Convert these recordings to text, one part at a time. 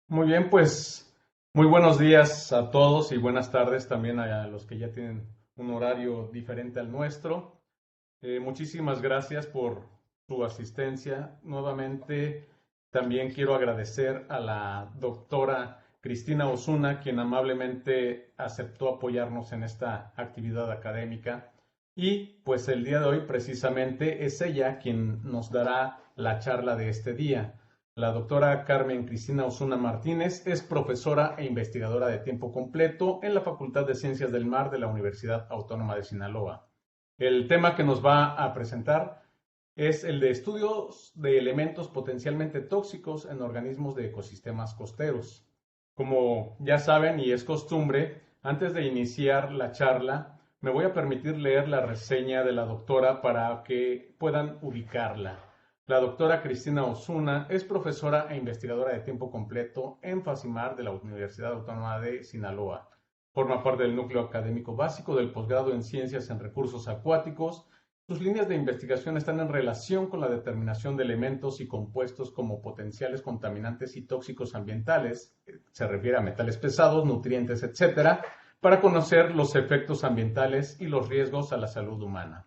Muy bien, pues muy buenos días a todos y buenas tardes también a los que ya tienen un horario diferente al nuestro. Muchísimas gracias por su asistencia. Nuevamente también quiero agradecer a la doctora Cristina Osuna, quien amablemente aceptó apoyarnos en esta actividad académica. Y pues el día de hoy precisamente es ella quien nos dará la charla de este día. La doctora Carmen Cristina Osuna Martínez es profesora e investigadora de tiempo completo en la Facultad de Ciencias del Mar de la Universidad Autónoma de Sinaloa. El tema que nos va a presentar es el de estudios de elementos potencialmente tóxicos en organismos de ecosistemas costeros. Como ya saben y es costumbre, antes de iniciar la charla, me voy a permitir leer la reseña de la doctora para que puedan ubicarla. La doctora Cristina Osuna es profesora e investigadora de tiempo completo en FACIMAR de la Universidad Autónoma de Sinaloa. Forma parte del núcleo académico básico del posgrado en Ciencias en Recursos Acuáticos. Sus líneas de investigación están en relación con la determinación de elementos y compuestos como potenciales contaminantes y tóxicos ambientales, se refiere a metales pesados, nutrientes, etcétera, para conocer los efectos ambientales y los riesgos a la salud humana.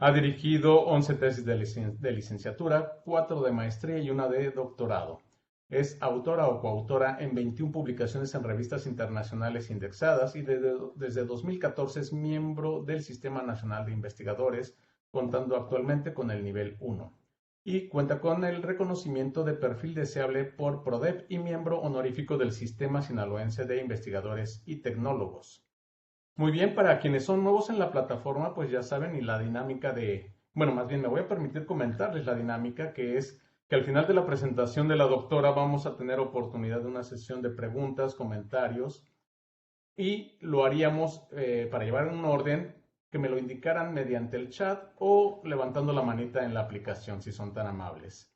Ha dirigido 11 tesis de licenciatura, 4 de maestría y una de doctorado. Es autora o coautora en 21 publicaciones en revistas internacionales indexadas y desde 2014 es miembro del Sistema Nacional de Investigadores, contando actualmente con el nivel 1. Y cuenta con el reconocimiento de perfil deseable por PRODEP y miembro honorífico del Sistema Sinaloense de Investigadores y Tecnólogos. Muy bien, para quienes son nuevos en la plataforma, pues ya saben y la dinámica bueno, más bien me voy a permitir comentarles la dinámica que es que al final de la presentación de la doctora vamos a tener oportunidad de una sesión de preguntas, comentarios y lo haríamos para llevar un orden que me lo indicaran mediante el chat o levantando la manita en la aplicación si son tan amables.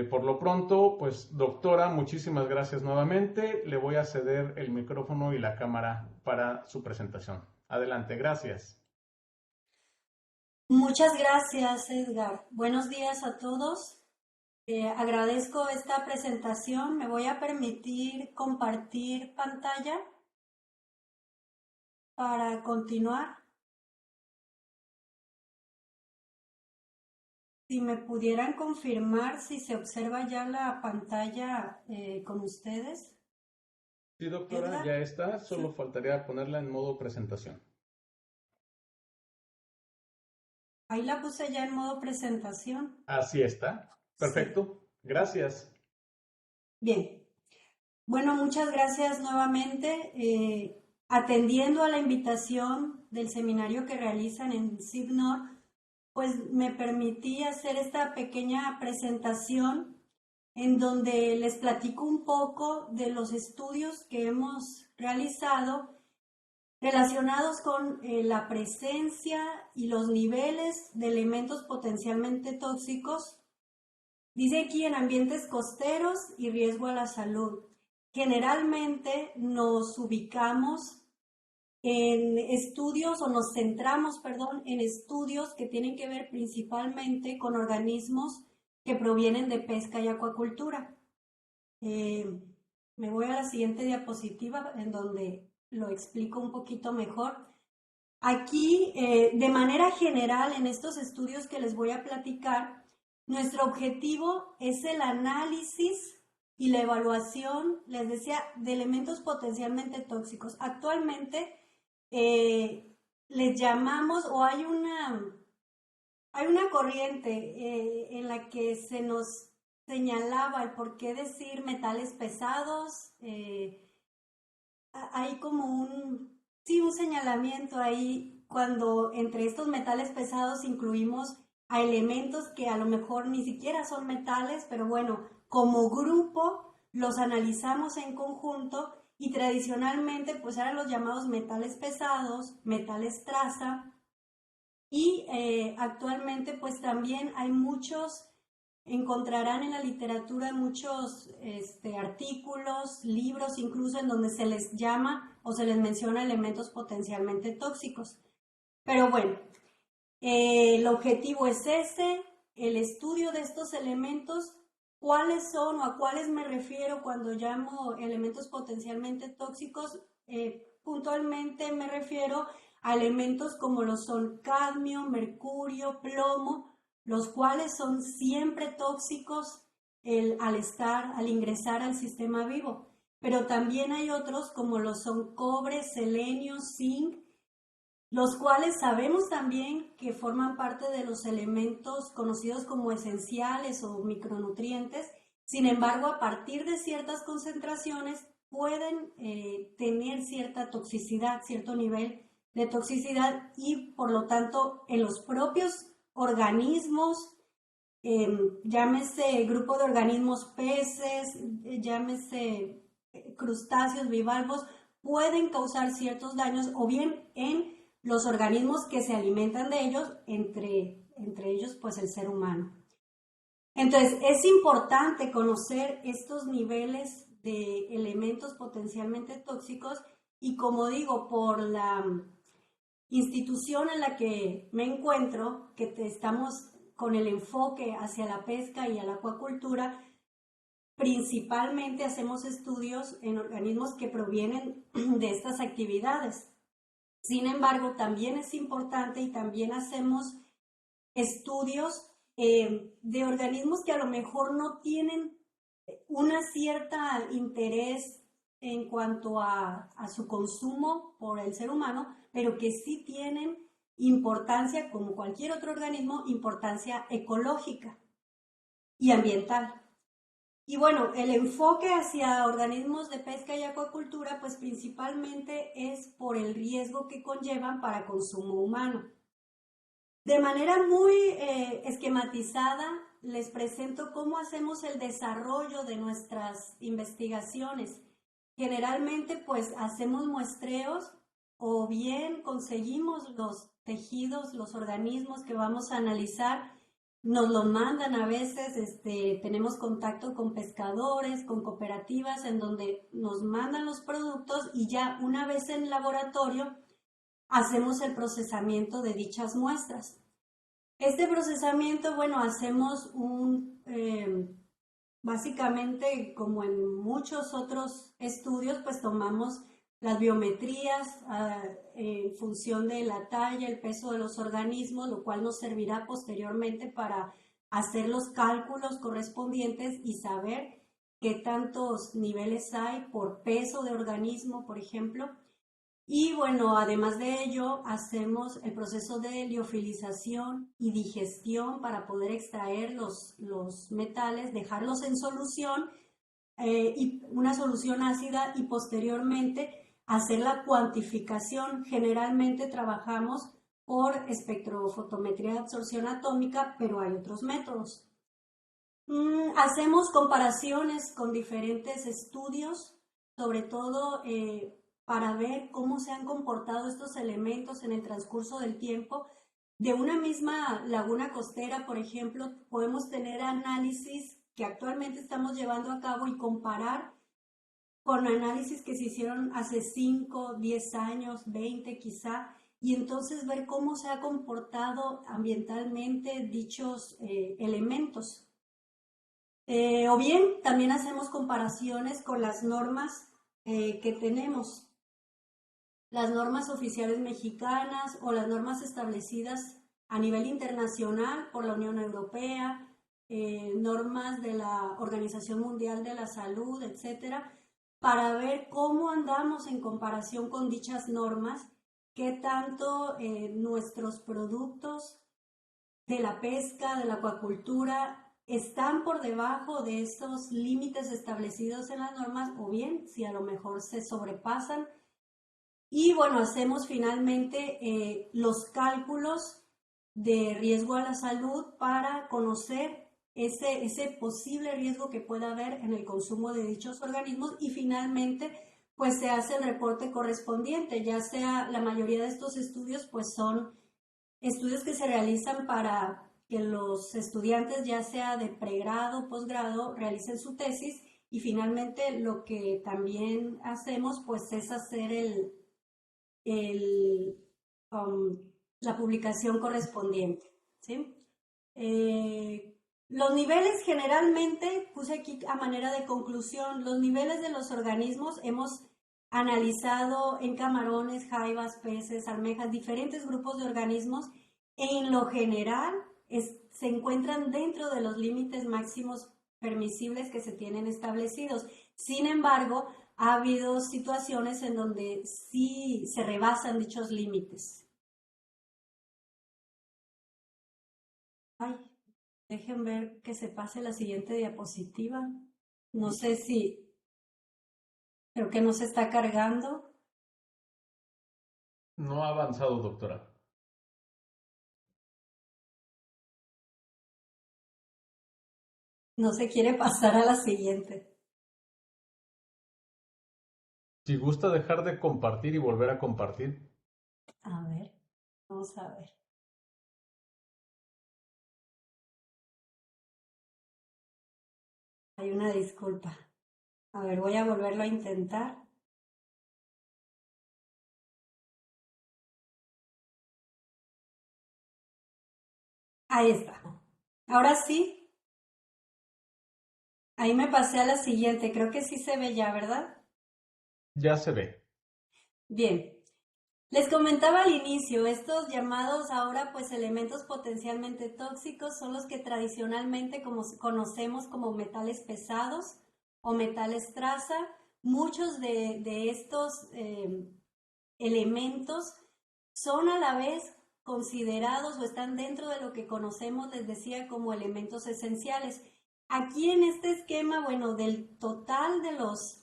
Por lo pronto, pues doctora, muchísimas gracias nuevamente. Le voy a ceder el micrófono y la cámara para su presentación. Adelante, gracias. Muchas gracias, Edgar. Buenos días a todos. Agradezco esta presentación. Me voy a permitir compartir pantalla para continuar. Si me pudieran confirmar si se observa ya la pantalla con ustedes. Sí, doctora, Edgar, ya está. Solo sí. faltaría ponerla en modo presentación. Ahí la puse ya en modo presentación. Así está. Sí. Perfecto. Gracias. Bien. Bueno, muchas gracias nuevamente. Atendiendo a la invitación del seminario que realizan en SIGNOR, pues me permití hacer esta pequeña presentación en donde les platico un poco de los estudios que hemos realizado relacionados con la presencia y los niveles de elementos potencialmente tóxicos. Dice aquí en ambientes costeros y riesgo a la salud. Generalmente nos ubicamos en estudios o nos centramos, perdón, en estudios que tienen que ver principalmente con organismos que provienen de pesca y acuacultura. Eh, Me voy a la siguiente diapositiva en donde lo explico un poquito mejor. Aquí, de manera general, en estos estudios que les voy a platicar, nuestro objetivo es el análisis y la evaluación, les decía, de elementos potencialmente tóxicos. Actualmente les llamamos o hay una corriente en la que se nos señalaba el por qué decir metales pesados. Hay como sí, un señalamiento ahí cuando entre estos metales pesados incluimos a elementos que a lo mejor ni siquiera son metales, pero bueno, como grupo los analizamos en conjunto y tradicionalmente pues eran los llamados metales pesados, metales traza y actualmente pues también hay muchos, encontrarán en la literatura muchos artículos, libros incluso en donde se les llama o se les menciona elementos potencialmente tóxicos. Pero bueno, el objetivo es ese, el estudio de estos elementos ¿Cuáles son o a cuáles me refiero cuando llamo elementos potencialmente tóxicos? Puntualmente me refiero a elementos como lo son cadmio, mercurio, plomo, los cuales son siempre tóxicos al ingresar al sistema vivo. Pero también hay otros como lo son cobre, selenio, zinc, los cuales sabemos también que forman parte de los elementos conocidos como esenciales o micronutrientes. Sin embargo, a partir de ciertas concentraciones pueden tener cierta toxicidad, cierto nivel de toxicidad, y por lo tanto en los propios organismos, llámese grupo de organismos peces, llámese crustáceos, bivalvos, pueden causar ciertos daños, o bien en los organismos que se alimentan de ellos, entre ellos pues el ser humano. Entonces es importante conocer estos niveles de elementos potencialmente tóxicos, y como digo, por la institución en la que me encuentro, que estamos con el enfoque hacia la pesca y a la acuacultura, principalmente hacemos estudios en organismos que provienen de estas actividades. Sin embargo, también es importante y también hacemos estudios de organismos que a lo mejor no tienen una cierta interés en cuanto a su consumo por el ser humano, pero que sí tienen importancia, como cualquier otro organismo, importancia ecológica y ambiental. Y bueno, el enfoque hacia organismos de pesca y acuacultura, pues principalmente es por el riesgo que conllevan para consumo humano. De manera muy esquematizada, les presento cómo hacemos el desarrollo de nuestras investigaciones. Generalmente, pues hacemos muestreos, o bien conseguimos los tejidos, los organismos que vamos a analizar, nos lo mandan a veces, tenemos contacto con pescadores, con cooperativas en donde nos mandan los productos, y ya una vez en laboratorio hacemos el procesamiento de dichas muestras. Este procesamiento, bueno, hacemos básicamente como en muchos otros estudios, pues tomamos las biometrías en función de la talla, el peso de los organismos, lo cual nos servirá posteriormente para hacer los cálculos correspondientes y saber qué tantos niveles hay por peso de organismo, por ejemplo. Y bueno, además de ello, hacemos el proceso de liofilización y digestión para poder extraer los metales, dejarlos en solución, y una solución ácida, y posteriormente hacer la cuantificación. Generalmente trabajamos por espectrofotometría de absorción atómica, pero hay otros métodos. Hacemos comparaciones con diferentes estudios, sobre todo para ver cómo se han comportado estos elementos en el transcurso del tiempo. De una misma laguna costera, por ejemplo, podemos tener análisis que actualmente estamos llevando a cabo y comparar con análisis que se hicieron hace 5, 10 años, 20 quizá, y entonces ver cómo se ha comportado ambientalmente dichos elementos. O bien también hacemos comparaciones con las normas que tenemos, las normas oficiales mexicanas o las normas establecidas a nivel internacional por la Unión Europea, normas de la Organización Mundial de la Salud, etcétera, para ver cómo andamos en comparación con dichas normas, qué tanto nuestros productos de la pesca, de la acuacultura, están por debajo de estos límites establecidos en las normas, o bien si a lo mejor se sobrepasan. Y bueno, hacemos finalmente los cálculos de riesgo a la salud para conocer ese posible riesgo que pueda haber en el consumo de dichos organismos, y finalmente pues se hace el reporte correspondiente. Ya sea, la mayoría de estos estudios pues son estudios que se realizan para que los estudiantes, ya sea de pregrado o posgrado, realicen su tesis, y finalmente lo que también hacemos pues es hacer la publicación correspondiente, ¿sí? Los niveles generalmente, puse aquí a manera de conclusión, los niveles de los organismos hemos analizado en camarones, jaivas, peces, almejas, diferentes grupos de organismos, en lo general se encuentran dentro de los límites máximos permisibles que se tienen establecidos. Sin embargo, ha habido situaciones en donde sí se rebasan dichos límites. Ay, dejen ver que se pase la siguiente diapositiva. No sé si, creo que no se está cargando. No ha avanzado, doctora. No se quiere pasar a la siguiente. Si gusta dejar de compartir y volver a compartir. A ver, vamos a ver. Hay una disculpa. A ver, voy a volverlo a intentar. Ahí está. Ahora sí. Ahí me pasé a la siguiente. Creo que sí se ve ya, ¿verdad? Ya se ve. Bien. Les comentaba al inicio, estos llamados ahora pues elementos potencialmente tóxicos son los que tradicionalmente conocemos como metales pesados o metales traza. Muchos de estos elementos son a la vez considerados o están dentro de lo que conocemos, les decía, como elementos esenciales. Aquí en este esquema, bueno, del total de los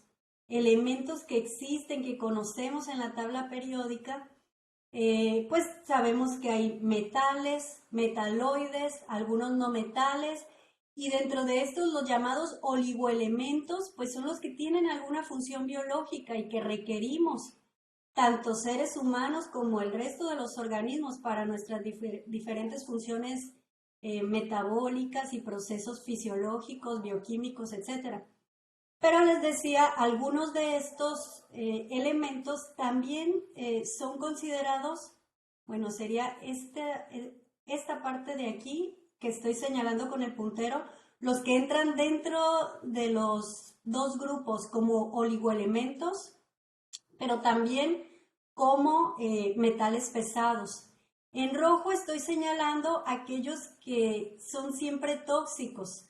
elementos que existen, que conocemos en la tabla periódica, pues sabemos que hay metales, metaloides, algunos no metales, y dentro de estos los llamados oligoelementos, pues son los que tienen alguna función biológica y que requerimos tanto seres humanos como el resto de los organismos para nuestras diferentes funciones metabólicas y procesos fisiológicos, bioquímicos, etc. Pero les decía, algunos de estos elementos también son considerados, bueno, sería esta parte de aquí que estoy señalando con el puntero, los que entran dentro de los dos grupos como oligoelementos, pero también como metales pesados. En rojo estoy señalando aquellos que son siempre tóxicos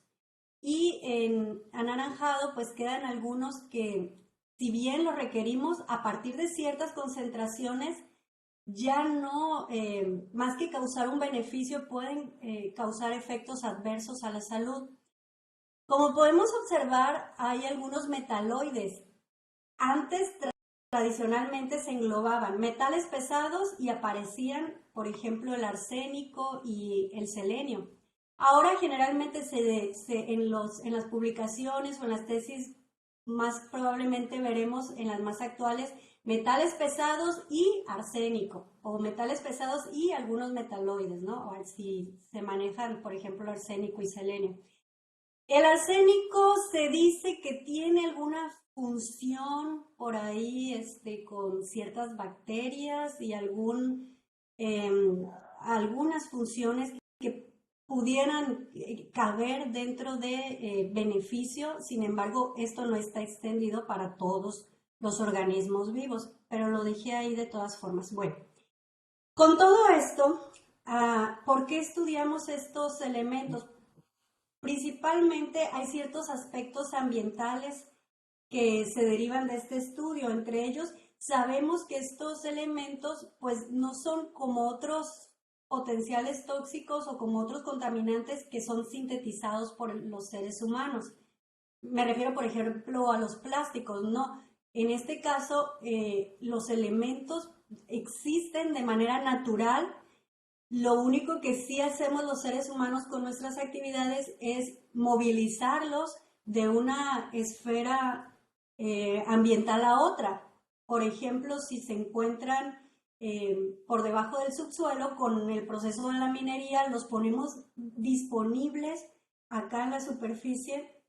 y en anaranjado pues quedan algunos que, si bien los requerimos, a partir de ciertas concentraciones ya no, más que causar un beneficio, pueden causar efectos adversos a la salud. Como podemos observar, hay algunos metaloides. Antes tradicionalmente se englobaban metales pesados y aparecían, por ejemplo, el arsénico y el selenio. Ahora generalmente en las publicaciones o en las tesis más probablemente veremos en las más actuales metales pesados y arsénico, o metales pesados y algunos metaloides, ¿no? O si se manejan, por ejemplo, arsénico y selenio. El arsénico se dice que tiene alguna función por ahí con ciertas bacterias y algunas funciones que pudieran caber dentro de beneficio. Sin embargo, esto no está extendido para todos los organismos vivos, pero lo dejé ahí de todas formas. Bueno, con todo esto, ¿por qué estudiamos estos elementos? Principalmente hay ciertos aspectos ambientales que se derivan de este estudio. Entre ellos, sabemos que estos elementos pues no son como otros potenciales tóxicos o como otros contaminantes que son sintetizados por los seres humanos. Me refiero, por ejemplo, a los plásticos. No, en este caso los elementos existen de manera natural. Lo único que sí hacemos los seres humanos con nuestras actividades es movilizarlos de una esfera ambiental a otra. Por ejemplo, si se encuentran por debajo del subsuelo, con el proceso de la minería, los ponemos disponibles acá en la superficie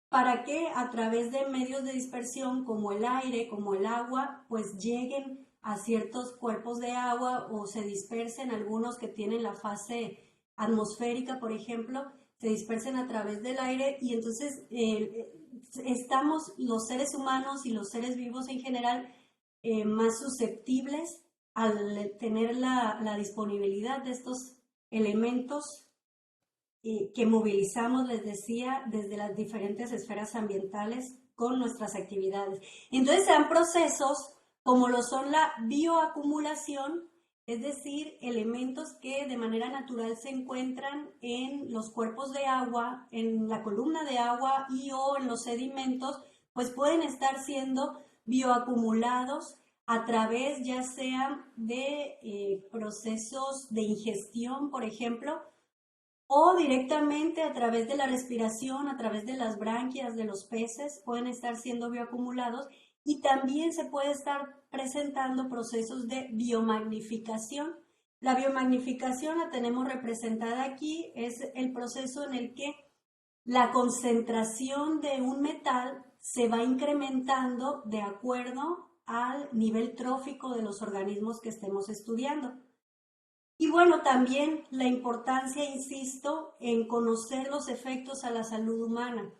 para que a través de medios de dispersión como el aire, como el agua, pues lleguen a ciertos cuerpos de agua o se dispersen algunos que tienen la fase atmosférica, por ejemplo, se dispersen a través del aire y entonces estamos los seres humanos y los seres vivos en general más susceptibles al tener la disponibilidad de estos elementos que movilizamos, les decía, desde las diferentes esferas ambientales con nuestras actividades. Entonces se dan procesos como lo son la bioacumulación, es decir, elementos que de manera natural se encuentran en los cuerpos de agua, en la columna de agua y o en los sedimentos, pues pueden estar siendo bioacumulados a través ya sea de procesos de ingestión, por ejemplo, o directamente a través de la respiración, a través de las branquias de los peces, pueden estar siendo bioacumulados y también se puede estar presentando procesos de biomagnificación. La biomagnificación la tenemos representada aquí, es el proceso en el que la concentración de un metal se va incrementando de acuerdo al nivel trófico de los organismos que estemos estudiando. Y bueno, también la importancia, insisto, en conocer los efectos a la salud humana.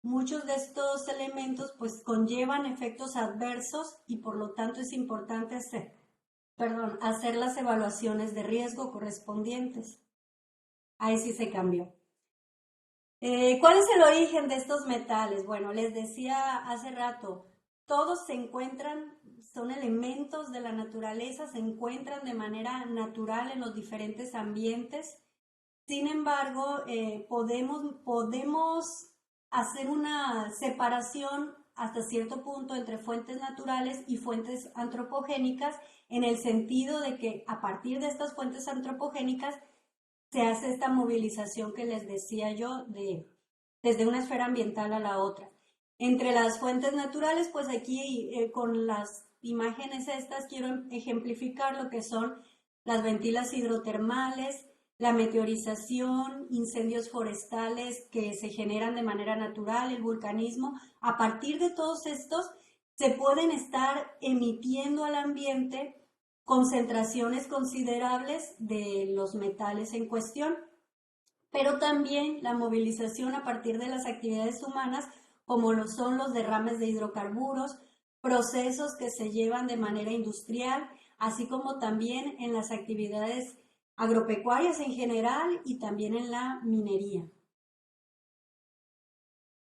Muchos de estos elementos pues conllevan efectos adversos y por lo tanto es importante hacer las evaluaciones de riesgo correspondientes. Ahí sí se cambió. ¿Cuál es el origen de estos metales? Bueno, les decía hace rato, todos se encuentran, son elementos de la naturaleza, se encuentran de manera natural en los diferentes ambientes. Sin embargo, podemos hacer una separación hasta cierto punto entre fuentes naturales y fuentes antropogénicas, en el sentido de que a partir de estas fuentes antropogénicas se hace esta movilización que les decía yo desde una esfera ambiental a la otra. Entre las fuentes naturales, pues aquí con las imágenes estas quiero ejemplificar lo que son las ventilas hidrotermales, la meteorización, incendios forestales que se generan de manera natural, el vulcanismo. A partir de todos estos se pueden estar emitiendo al ambiente concentraciones considerables de los metales en cuestión, pero también la movilización a partir de las actividades humanas, como lo son los derrames de hidrocarburos, procesos que se llevan de manera industrial, así como también en las actividades agropecuarias en general y también en la minería.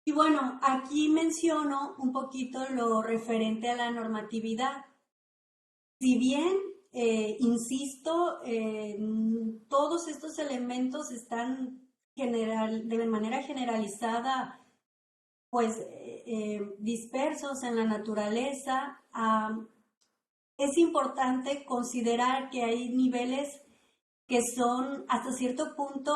Y bueno, aquí menciono un poquito lo referente a la normatividad. Si bien, insisto, todos estos elementos están de manera generalizada, pues dispersos en la naturaleza, es importante considerar que hay niveles que son hasta cierto punto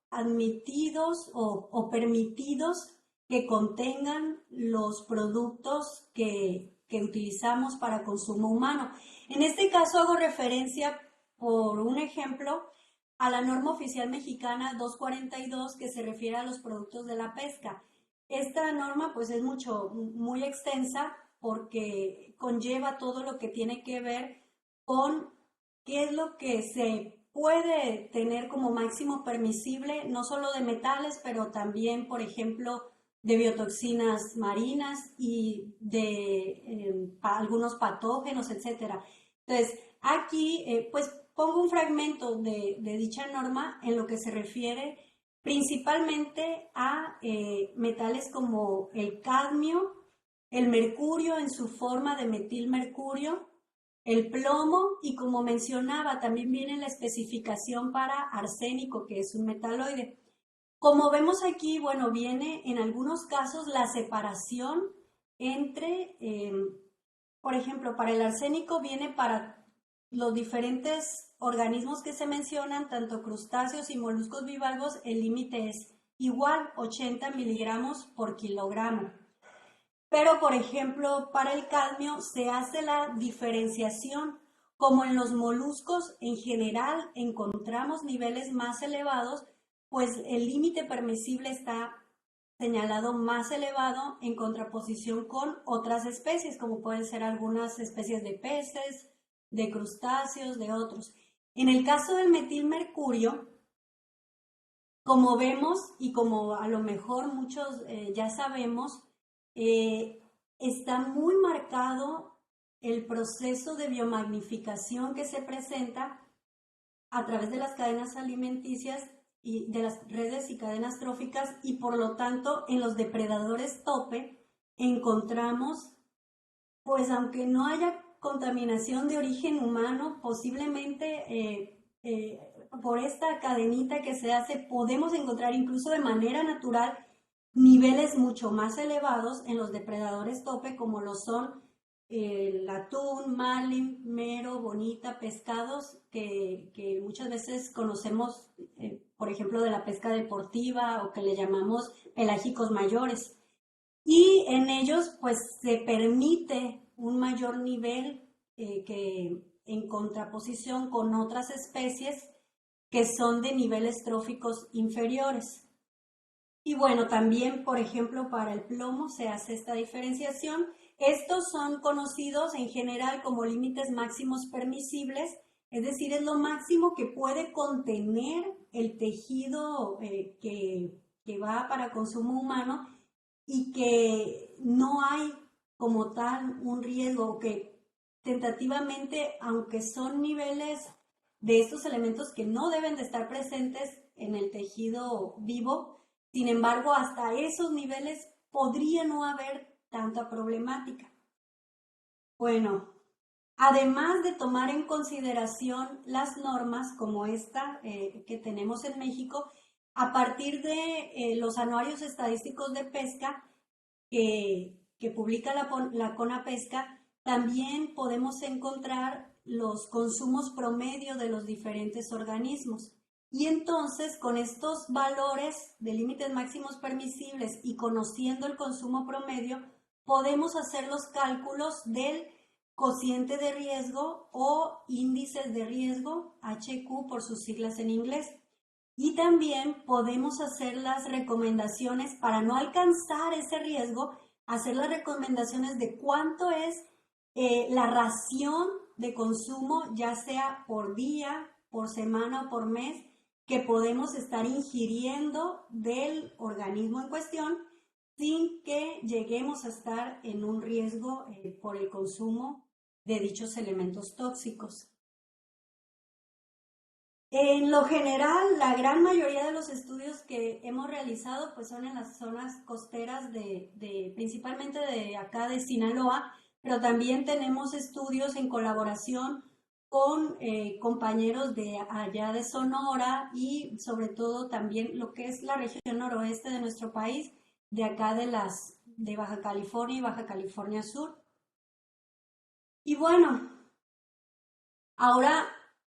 admitidos o permitidos que contengan los productos que utilizamos para consumo humano. En este caso hago referencia, por un ejemplo, a la norma oficial mexicana 242 que se refiere a los productos de la pesca. Esta norma pues es muy extensa porque conlleva todo lo que tiene que ver con qué es lo que se puede tener como máximo permisible, no solo de metales, pero también, por ejemplo, de biotoxinas marinas y de algunos patógenos, etc. Entonces, aquí pues pongo un fragmento de dicha norma en lo que se refiere principalmente a metales como el cadmio, el mercurio en su forma de metilmercurio, el plomo y, como mencionaba, también viene la especificación para arsénico, que es un metaloide. Como vemos aquí, bueno, viene en algunos casos la separación entre, por ejemplo, para el arsénico viene para los diferentes organismos que se mencionan, tanto crustáceos y moluscos bivalvos, el límite es igual, 80 miligramos por kilogramo. Pero, por ejemplo, para el cadmio se hace la diferenciación. Como en los moluscos en general encontramos niveles más elevados, pues el límite permisible está señalado más elevado en contraposición con otras especies, como pueden ser algunas especies de peces, de crustáceos, de otros. En el caso del metilmercurio, Como vemos y como a lo mejor muchos ya sabemos, está muy marcado el proceso de biomagnificación que se presenta a través de las cadenas alimenticias y de las redes y cadenas tróficas, y por lo tanto en los depredadores tope encontramos, pues aunque no haya contaminación de origen humano, posiblemente por esta cadenita que se hace, podemos encontrar incluso de manera natural niveles mucho más elevados en los depredadores tope, como lo son el atún, marlin, mero, bonita, pescados que muchas veces conocemos, por ejemplo, de la pesca deportiva, o que le llamamos pelágicos mayores. Y en ellos pues se permite un mayor nivel que en contraposición con otras especies que son de niveles tróficos inferiores. Y bueno, también, por ejemplo, para el plomo se hace esta diferenciación. Estos son conocidos en general como límites máximos permisibles, es decir, es lo máximo que puede contener el tejido que va para consumo humano, y que no hay como tal un riesgo, que tentativamente, aunque son niveles de estos elementos que no deben de estar presentes en el tejido vivo, sin embargo, hasta esos niveles podría no haber tanta problemática. Bueno, además de tomar en consideración las normas como esta que tenemos en México, a partir de los anuarios estadísticos de pesca que publica la CONAPESCA, también podemos encontrar los consumos promedio de los diferentes organismos. Y entonces, con estos valores de límites máximos permisibles y conociendo el consumo promedio, podemos hacer los cálculos del cociente de riesgo o índices de riesgo, HQ por sus siglas en inglés. Y también podemos hacer las recomendaciones para no alcanzar ese riesgo, hacer las recomendaciones de cuánto es la ración de consumo, ya sea por día, por semana o por mes, que podemos estar ingiriendo del organismo en cuestión sin que lleguemos a estar en un riesgo por el consumo de dichos elementos tóxicos. En lo general, la gran mayoría de los estudios que hemos realizado pues son en las zonas costeras principalmente de acá de Sinaloa, pero también tenemos estudios en colaboración con compañeros de allá de Sonora, y sobre todo también lo que es la región noroeste de nuestro país, de acá de Baja California y Baja California Sur. Y bueno, ahora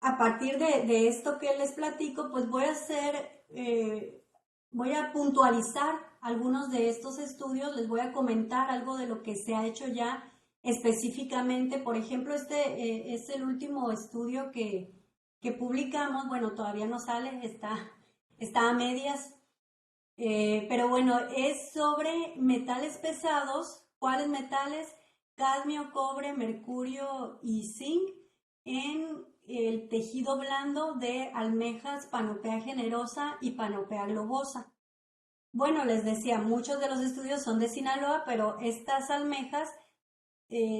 a partir de esto que les platico, pues voy a puntualizar algunos de estos estudios, les voy a comentar algo de lo que se ha hecho ya específicamente. Por ejemplo, este es el último estudio que publicamos. Bueno, todavía no sale, está a medias, pero bueno, es sobre metales pesados. ¿Cuáles metales? Cadmio, cobre, mercurio y zinc en el tejido blando de almejas Panopea generosa y Panopea globosa. Bueno, les decía, muchos de los estudios son de Sinaloa, pero estas almejas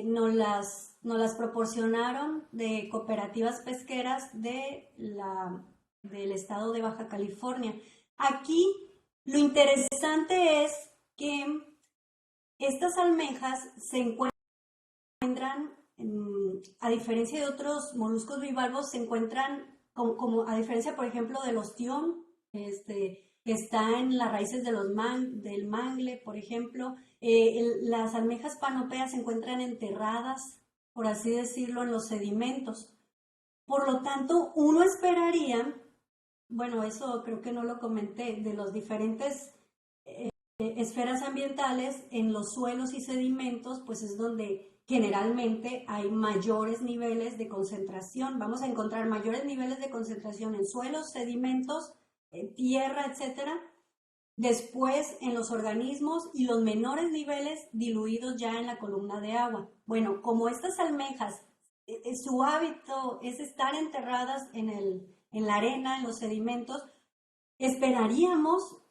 nos las proporcionaron de cooperativas pesqueras del estado de Baja California. Aquí lo interesante es que estas almejas se encuentran, a diferencia de otros moluscos bivalvos, se encuentran como a diferencia, por ejemplo, del ostión, que está en las raíces de del mangle, por ejemplo. Las almejas panopeas se encuentran enterradas, por así decirlo, en los sedimentos. Por lo tanto, uno esperaría, bueno, eso creo que no lo comenté, de los diferentes esferas ambientales, en los suelos y sedimentos, pues es donde generalmente hay mayores niveles de concentración. Vamos a encontrar mayores niveles de concentración en suelos, sedimentos, tierra, etcétera. Después en los organismos, y los menores niveles diluidos ya en la columna de agua. Bueno, como estas almejas, su hábito es estar enterradas en la arena, en los sedimentos, Esperaríamos,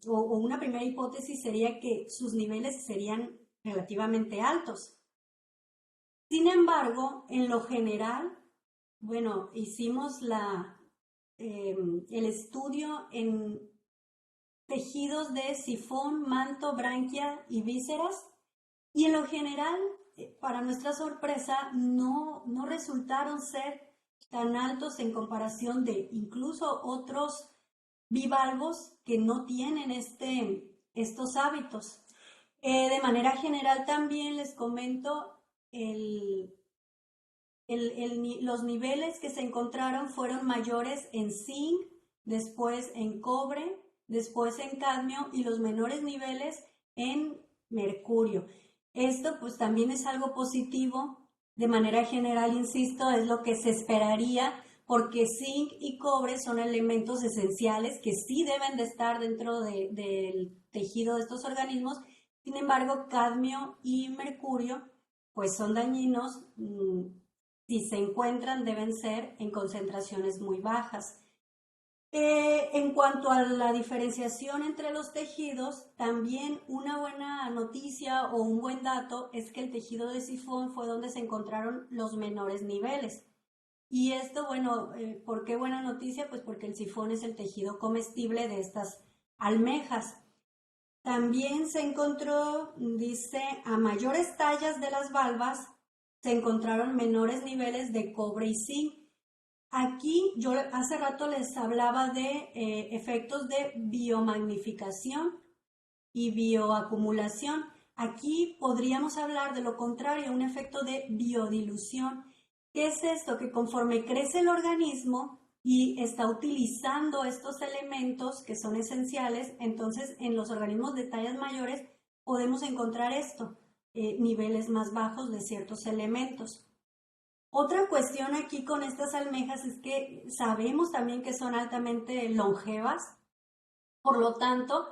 o una primera hipótesis sería que sus niveles serían relativamente altos. Sin embargo, en lo general, bueno, hicimos el estudio en tejidos de sifón, manto, branquia y vísceras, y en lo general, para nuestra sorpresa, no resultaron ser tan altos en comparación de incluso otros bivalvos que no tienen estos hábitos. De manera general también les comento, los niveles que se encontraron fueron mayores en zinc, después en cobre, después en cadmio y los menores niveles en mercurio. Esto pues también es algo positivo. De manera general, insisto, es lo que se esperaría, porque zinc y cobre son elementos esenciales que sí deben de estar dentro del tejido de estos organismos. Sin embargo, cadmio y mercurio pues son dañinos. Si se encuentran, deben ser en concentraciones muy bajas. En cuanto a la diferenciación entre los tejidos, también una buena noticia o un buen dato es que el tejido de sifón fue donde se encontraron los menores niveles. Y esto, bueno, ¿por qué buena noticia? Pues porque el sifón es el tejido comestible de estas almejas. También se encontró, dice, a mayores tallas de las valvas, se encontraron menores niveles de cobre y zinc. Aquí yo hace rato les hablaba de efectos de biomagnificación y bioacumulación. Aquí podríamos hablar de lo contrario, un efecto de biodilución. ¿Qué es esto? Que conforme crece el organismo y está utilizando estos elementos que son esenciales, entonces en los organismos de tallas mayores podemos encontrar esto, niveles más bajos de ciertos elementos. Otra cuestión aquí con estas almejas es que sabemos también que son altamente longevas, por lo tanto,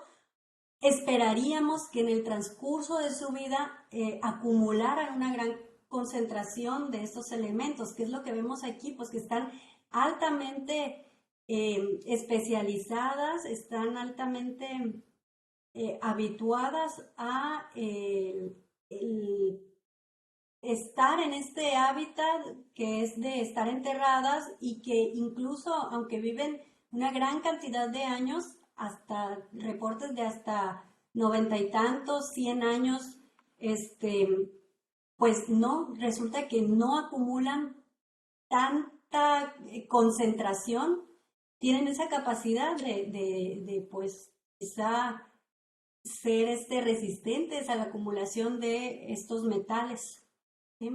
esperaríamos que en el transcurso de su vida acumularan una gran concentración de estos elementos, que es lo que vemos aquí, pues que están altamente especializadas, están altamente habituadas a estar en este hábitat que es de estar enterradas y que incluso aunque viven una gran cantidad de años, hasta reportes de hasta 90 y tantos, 100 años, pues no, resulta que no acumulan tanta concentración, tienen esa capacidad de pues quizá ser resistentes a la acumulación de estos metales. ¿Sí?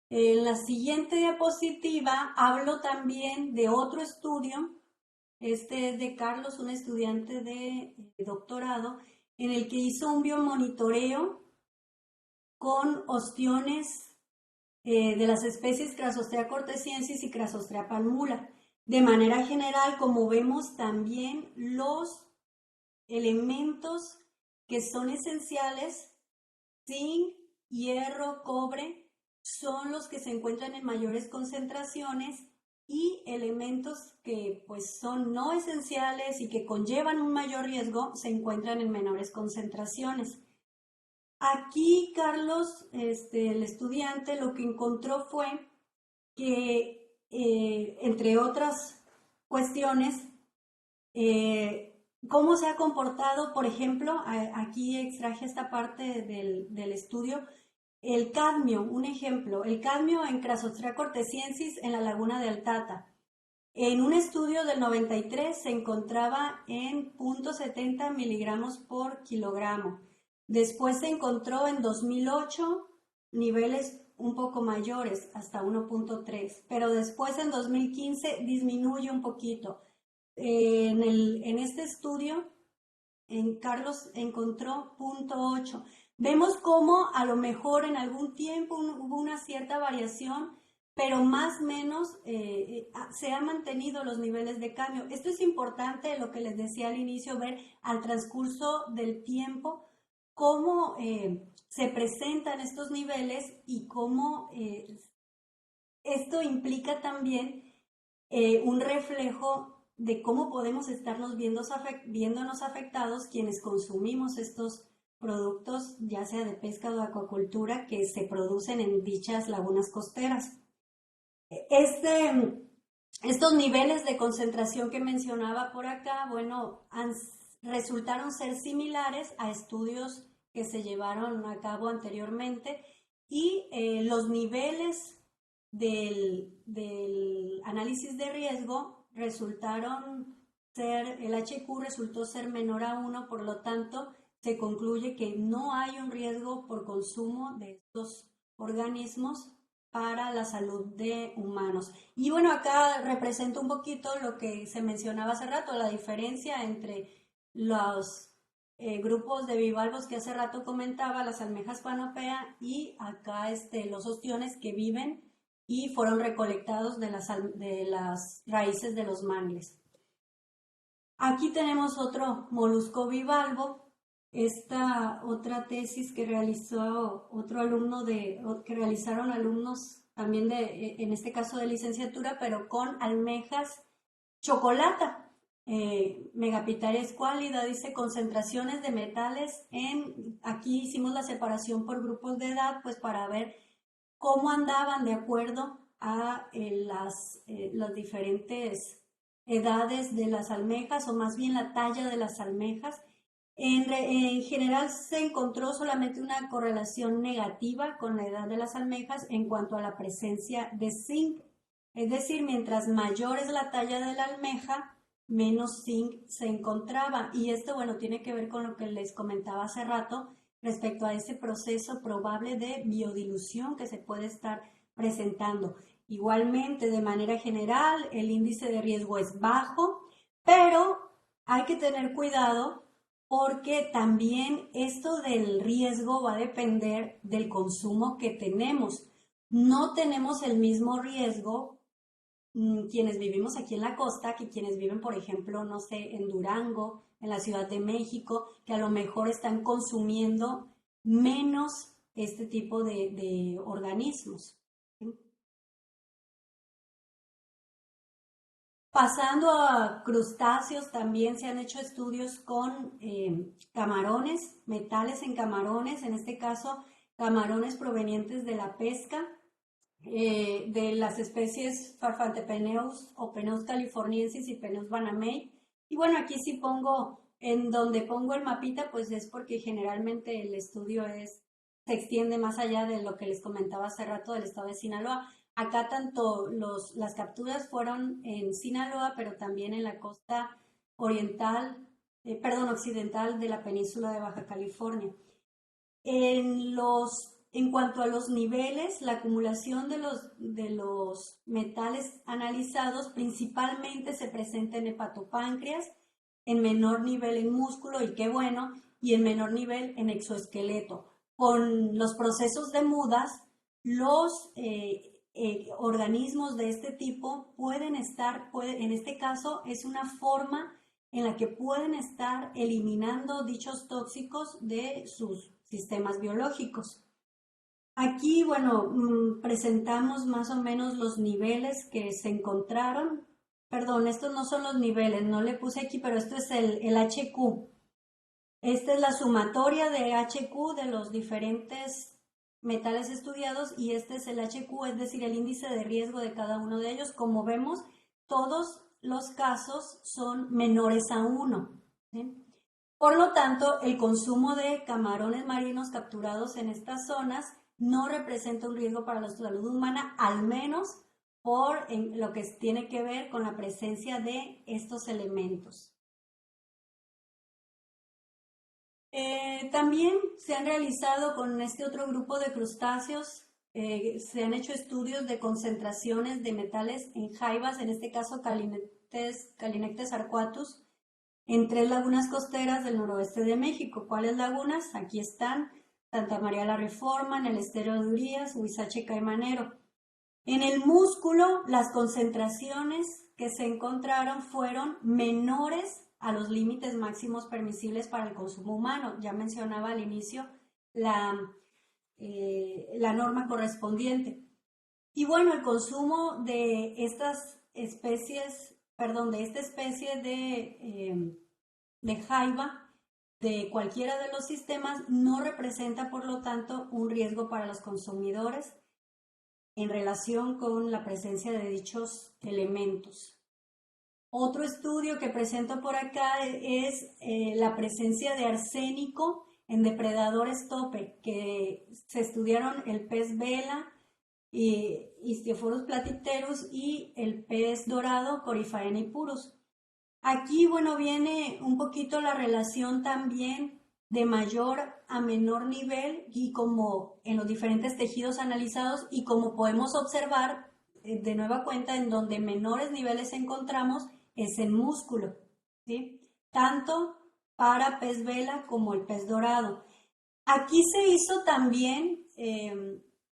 En la siguiente diapositiva hablo también de otro estudio. Este es de Carlos, un estudiante de doctorado, en el que hizo un biomonitoreo con ostiones de las especies Crassostrea cortesiensis y Crassostrea palmula. De manera general, como vemos también los elementos que son esenciales, zinc, hierro, cobre, son los que se encuentran en mayores concentraciones, y elementos que pues son no esenciales y que conllevan un mayor riesgo se encuentran en menores concentraciones. Aquí Carlos, el estudiante, lo que encontró fue que, entre otras cuestiones, cómo se ha comportado, por ejemplo, aquí extraje esta parte del estudio, el cadmio, un ejemplo, el cadmio en Crassostrea cortesiensis en la laguna de Altata. En un estudio del 93 se encontraba en 0.70 miligramos por kilogramo. Después se encontró en 2008 niveles un poco mayores, hasta 1.3, pero después en 2015 disminuye un poquito. En este estudio, Carlos encontró 0.8. Vemos cómo a lo mejor en algún tiempo hubo una cierta variación, pero más o menos se han mantenido los niveles de cadmio. Esto es importante, lo que les decía al inicio, ver al transcurso del tiempo cómo se presentan estos niveles y cómo esto implica también un reflejo de cómo podemos estarnos viéndonos afectados quienes consumimos estos productos, ya sea de pesca o de acuacultura, que se producen en dichas lagunas costeras. Estos niveles de concentración que mencionaba por acá, bueno, resultaron ser similares a estudios que se llevaron a cabo anteriormente y los niveles del análisis de riesgo resultaron ser, el HQ resultó ser menor a 1, por lo tanto se concluye que no hay un riesgo por consumo de estos organismos para la salud de humanos. Y bueno, acá represento un poquito lo que se mencionaba hace rato, la diferencia entre los grupos de bivalvos que hace rato comentaba, las almejas panopea, y acá los ostiones que viven y fueron recolectados de las raíces de los mangles. Aquí tenemos otro molusco bivalvo. Esta otra tesis que realizó otro alumno que realizaron alumnos también en este caso de licenciatura, pero con almejas chocolata, Megapitaria escuálida, dice concentraciones de metales aquí hicimos la separación por grupos de edad, pues para ver cómo andaban de acuerdo a las diferentes edades de las almejas, o más bien la talla de las almejas. En general se encontró solamente una correlación negativa con la edad de las almejas en cuanto a la presencia de zinc. Es decir, mientras mayor es la talla de la almeja, menos zinc se encontraba. Y esto, bueno, tiene que ver con lo que les comentaba hace rato respecto a ese proceso probable de biodilución que se puede estar presentando. Igualmente, de manera general, el índice de riesgo es bajo, pero hay que tener cuidado porque también esto del riesgo va a depender del consumo que tenemos. No tenemos el mismo riesgo quienes vivimos aquí en la costa que quienes viven, por ejemplo, no sé, en Durango, en la Ciudad de México, que a lo mejor están consumiendo menos este tipo de organismos. Pasando a crustáceos, también se han hecho estudios con camarones, metales en camarones, en este caso camarones provenientes de la pesca, de las especies Farfantepeneus o Peneus californiensis y Peneus banamei. Y bueno, aquí sí en donde pongo el mapita, pues es porque generalmente el estudio se extiende más allá de lo que les comentaba hace rato del estado de Sinaloa. Acá tanto las capturas fueron en Sinaloa, pero también en la costa occidental de la península de Baja California. En cuanto a los niveles, la acumulación de los metales analizados principalmente se presenta en hepatopáncreas, en menor nivel en músculo, y qué bueno, y en menor nivel en exoesqueleto. Con los procesos de mudas, los organismos de este tipo en este caso es una forma en la que pueden estar eliminando dichos tóxicos de sus sistemas biológicos. Aquí, bueno, presentamos más o menos los niveles que se encontraron. Perdón, estos no son los niveles, no le puse aquí, pero esto es el HQ. Esta es la sumatoria de HQ de los diferentes metales estudiados y este es el HQ, es decir, el índice de riesgo de cada uno de ellos. Como vemos, todos los casos son menores a 1. ¿Sí? Por lo tanto, el consumo de camarones marinos capturados en estas zonas no representa un riesgo para la salud humana, al menos por lo que tiene que ver con la presencia de estos elementos. También se han realizado con este otro grupo de crustáceos, se han hecho estudios de concentraciones de metales en jaivas, en este caso Calinectes arcuatus, en 3 lagunas costeras del noroeste de México. ¿Cuáles lagunas? Aquí están: Santa María la Reforma, en el estero de Urias, Huizache Caimanero. En el músculo, las concentraciones que se encontraron fueron menores a los límites máximos permisibles para el consumo humano. Ya mencionaba al inicio la norma correspondiente. Y bueno, el consumo de estas especies de esta especie de jaiba de cualquiera de los sistemas no representa, por lo tanto, un riesgo para los consumidores en relación con la presencia de dichos elementos. Otro estudio que presento por acá es la presencia de arsénico en depredadores tope, que se estudiaron el pez vela, Istiophorus platypterus y el pez dorado Coryphaena purus. Aquí, bueno, viene un poquito la relación también de mayor a menor nivel y como en los diferentes tejidos analizados, y como podemos observar de nueva cuenta, en donde menores niveles encontramos es en músculo, ¿sí? Tanto para pez vela como el pez dorado. Aquí se hizo también,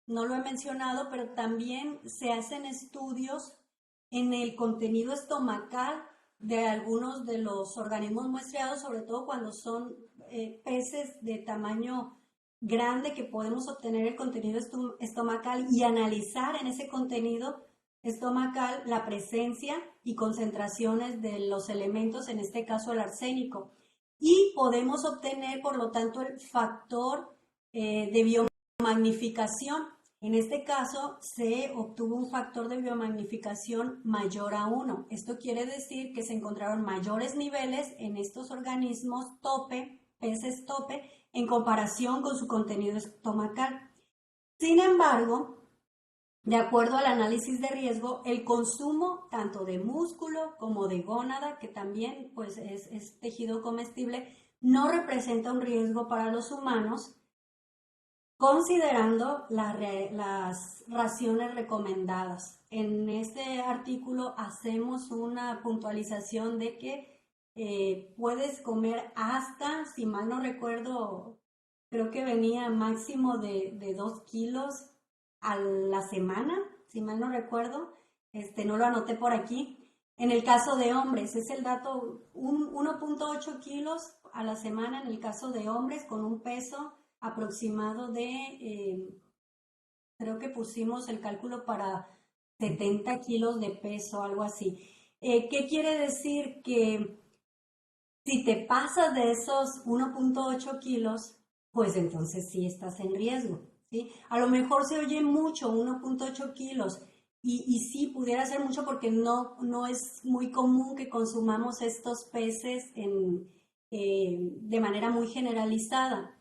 no lo he mencionado, pero también se hacen estudios en el contenido estomacal de algunos de los organismos muestreados, sobre todo cuando son peces de tamaño grande, que podemos obtener el contenido estomacal y analizar en ese contenido estomacal la presencia y concentraciones de los elementos, en este caso el arsénico. Y podemos obtener, por lo tanto, el factor de biomagnificación. En este caso, se obtuvo un factor de biomagnificación mayor a 1. Esto quiere decir que se encontraron mayores niveles en estos organismos tope, peces tope, en comparación con su contenido estomacal. Sin embargo, de acuerdo al análisis de riesgo, el consumo tanto de músculo como de gónada, que también pues, es tejido comestible, no representa un riesgo para los humanos, considerando las raciones recomendadas. En este artículo hacemos una puntualización de que puedes comer hasta, si mal no recuerdo, creo que venía máximo de 2 kilos a la semana, si mal no recuerdo, no lo anoté por aquí. En el caso de hombres, es el dato 1.8 kilos a la semana en el caso de hombres, con un peso aproximado de, creo que pusimos el cálculo para 70 kilos de peso, algo así. ¿Qué quiere decir? Que si te pasas de esos 1.8 kilos, pues entonces sí estás en riesgo, ¿sí? A lo mejor se oye mucho, 1.8 kilos, y sí pudiera ser mucho porque no es muy común que consumamos estos peces de manera muy generalizada.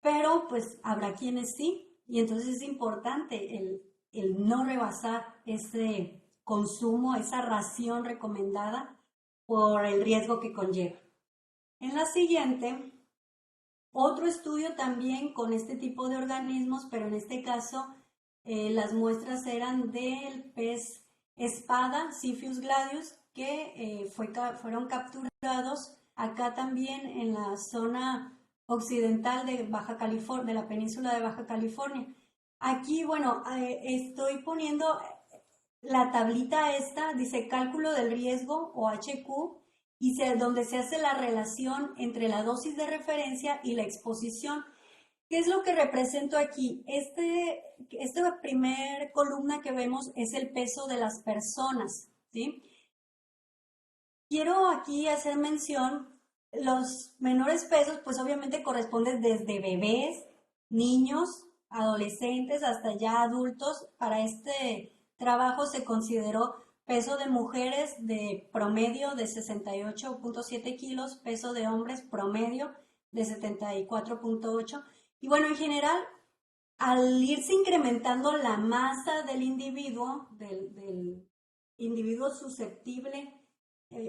Pero pues habrá quienes sí, y entonces es importante el no rebasar ese consumo, esa ración recomendada por el riesgo que conlleva. En la siguiente, otro estudio también con este tipo de organismos, pero en este caso las muestras eran del pez espada, Siphius gladius, que fueron capturados acá también en la zona occidental de Baja California, de la península de Baja California. Aquí, bueno, estoy poniendo la tablita esta, dice cálculo del riesgo o HQ, y donde se hace la relación entre la dosis de referencia y la exposición. ¿Qué es lo que represento aquí? Esta primer columna que vemos es el peso de las personas, ¿sí? Quiero aquí hacer mención, los menores pesos pues obviamente corresponden desde bebés, niños, adolescentes hasta ya adultos. Para este trabajo se consideró peso de mujeres de promedio de 68.7 kilos, peso de hombres promedio de 74.8. Y bueno, en general, al irse incrementando la masa del individuo susceptible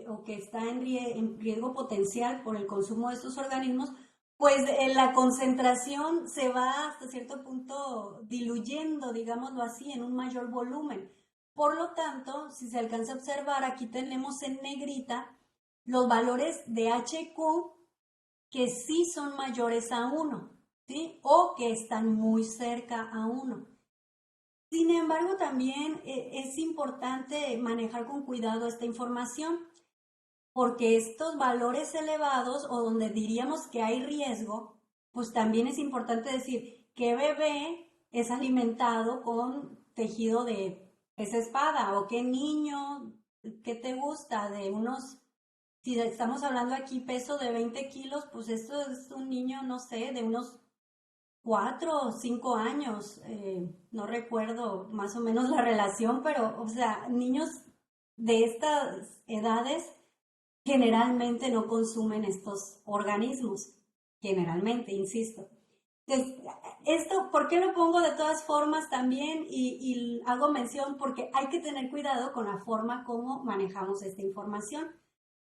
o que está en riesgo potencial por el consumo de estos organismos, pues la concentración se va hasta cierto punto diluyendo, digámoslo así, en un mayor volumen. Por lo tanto, si se alcanza a observar, aquí tenemos en negrita los valores de HQ que sí son mayores a 1, ¿sí? O que están muy cerca a 1. Sin embargo, también es importante manejar con cuidado esta información, porque estos valores elevados, o donde diríamos que hay riesgo, pues también es importante decir qué bebé es alimentado con tejido de pez espada, o qué niño ¿qué te gusta? De unos, si estamos hablando aquí peso de 20 kilos, pues esto es un niño, no sé, de unos 4 o 5 años, no recuerdo más o menos la relación, pero, o sea, niños de estas edades generalmente no consumen estos organismos, generalmente, insisto. Entonces, esto, ¿por qué lo pongo de todas formas también? Y hago mención porque hay que tener cuidado con la forma como manejamos esta información,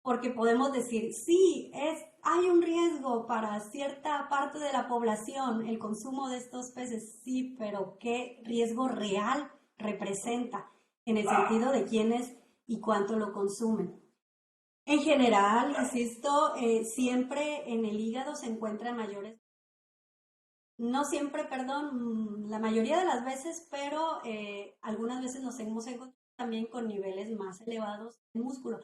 porque podemos decir, sí, hay un riesgo para cierta parte de la población el consumo de estos peces, sí, pero ¿qué riesgo real representa en el sentido de quiénes y cuánto lo consumen? En general, insisto, siempre en el hígado se encuentran mayores, no siempre, perdón, la mayoría de las veces, pero algunas veces nos hemos encontrado también con niveles más elevados de músculo.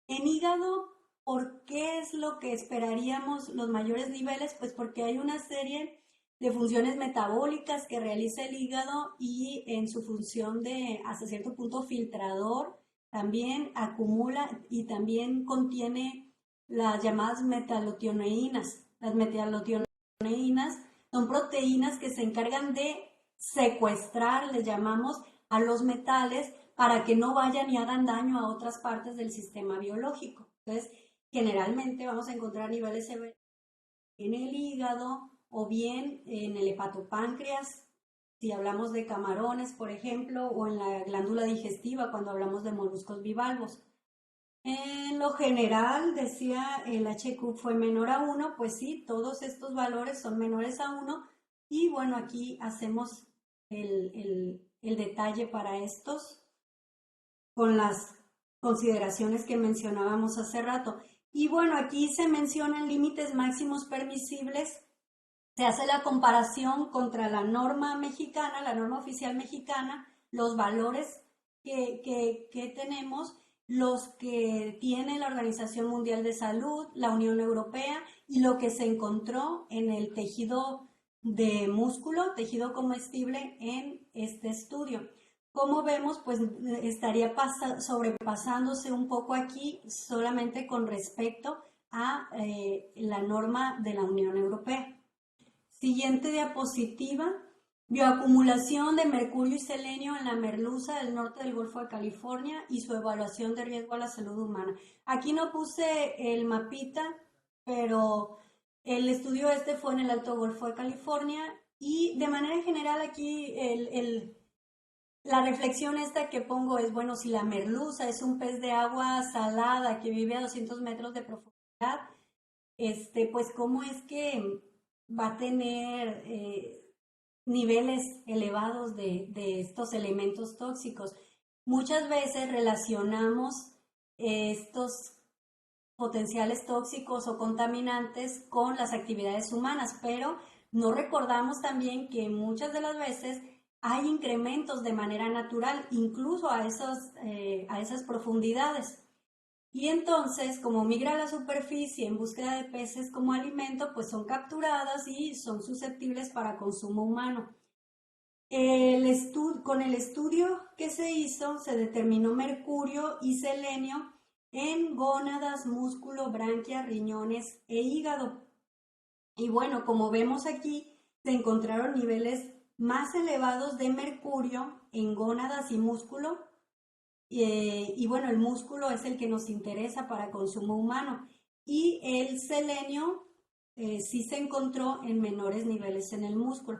En hígado, ¿por qué es lo que esperaríamos los mayores niveles? Pues porque hay una serie de funciones metabólicas que realiza el hígado y en su función de hasta cierto punto filtrador también acumula y también contiene las llamadas metalotioneínas. Las metalotioneínas son proteínas que se encargan de secuestrar, les llamamos, a los metales para que no vayan y hagan daño a otras partes del sistema biológico. Entonces, generalmente vamos a encontrar niveles en el hígado o bien en el hepatopáncreas, si hablamos de camarones, por ejemplo, o en la glándula digestiva cuando hablamos de moluscos bivalvos. En lo general, decía el HQ fue menor a 1, pues sí, todos estos valores son menores a 1 y bueno, aquí hacemos el detalle para estos con las consideraciones que mencionábamos hace rato. Y bueno, aquí se mencionan límites máximos permisibles, se hace la comparación contra la norma mexicana, la norma oficial mexicana, los valores que tenemos, los que tiene la Organización Mundial de Salud, la Unión Europea y lo que se encontró en el tejido de músculo, tejido comestible en este estudio. Como vemos, pues estaría sobrepasándose un poco aquí solamente con respecto a la norma de la Unión Europea. Siguiente diapositiva. Bioacumulación de mercurio y selenio en la merluza del norte del Golfo de California y su evaluación de riesgo a la salud humana. Aquí no puse el mapita, pero el estudio este fue en el Alto Golfo de California y de manera general aquí la reflexión esta que pongo es, bueno, si la merluza es un pez de agua salada que vive a 200 metros de profundidad, pues cómo es que va a tener niveles elevados de estos elementos tóxicos. Muchas veces relacionamos estos potenciales tóxicos o contaminantes con las actividades humanas, pero no recordamos también que muchas de las veces hay incrementos de manera natural, incluso a esas profundidades. Y entonces, como migra a la superficie en búsqueda de peces como alimento, pues son capturadas y son susceptibles para consumo humano. Con el estudio que se hizo, se determinó mercurio y selenio en gónadas, músculo, branquia, riñones e hígado. Y bueno, como vemos aquí, se encontraron niveles más elevados de mercurio en gónadas y músculo. Y bueno, el músculo es el que nos interesa para consumo humano. Y el selenio sí se encontró en menores niveles en el músculo.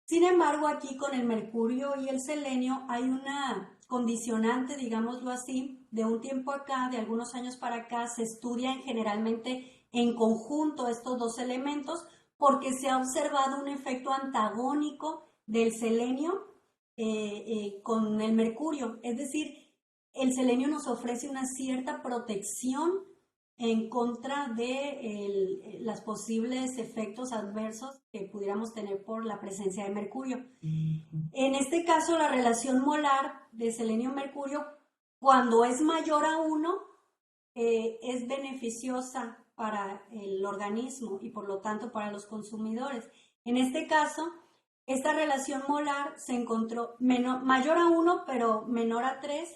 Sin embargo, aquí con el mercurio y el selenio hay una condicionante, digámoslo así, de un tiempo acá, de algunos años para acá, se estudian generalmente en conjunto estos dos elementos porque se ha observado un efecto antagónico del selenio con el mercurio. Es decir, el selenio nos ofrece una cierta protección en contra de los posibles efectos adversos que pudiéramos tener por la presencia de mercurio. En este caso, la relación molar de selenio-mercurio, cuando es mayor a 1, es beneficiosa para el organismo y por lo tanto para los consumidores. En este caso, esta relación molar se encontró mayor a 1, pero menor a 3,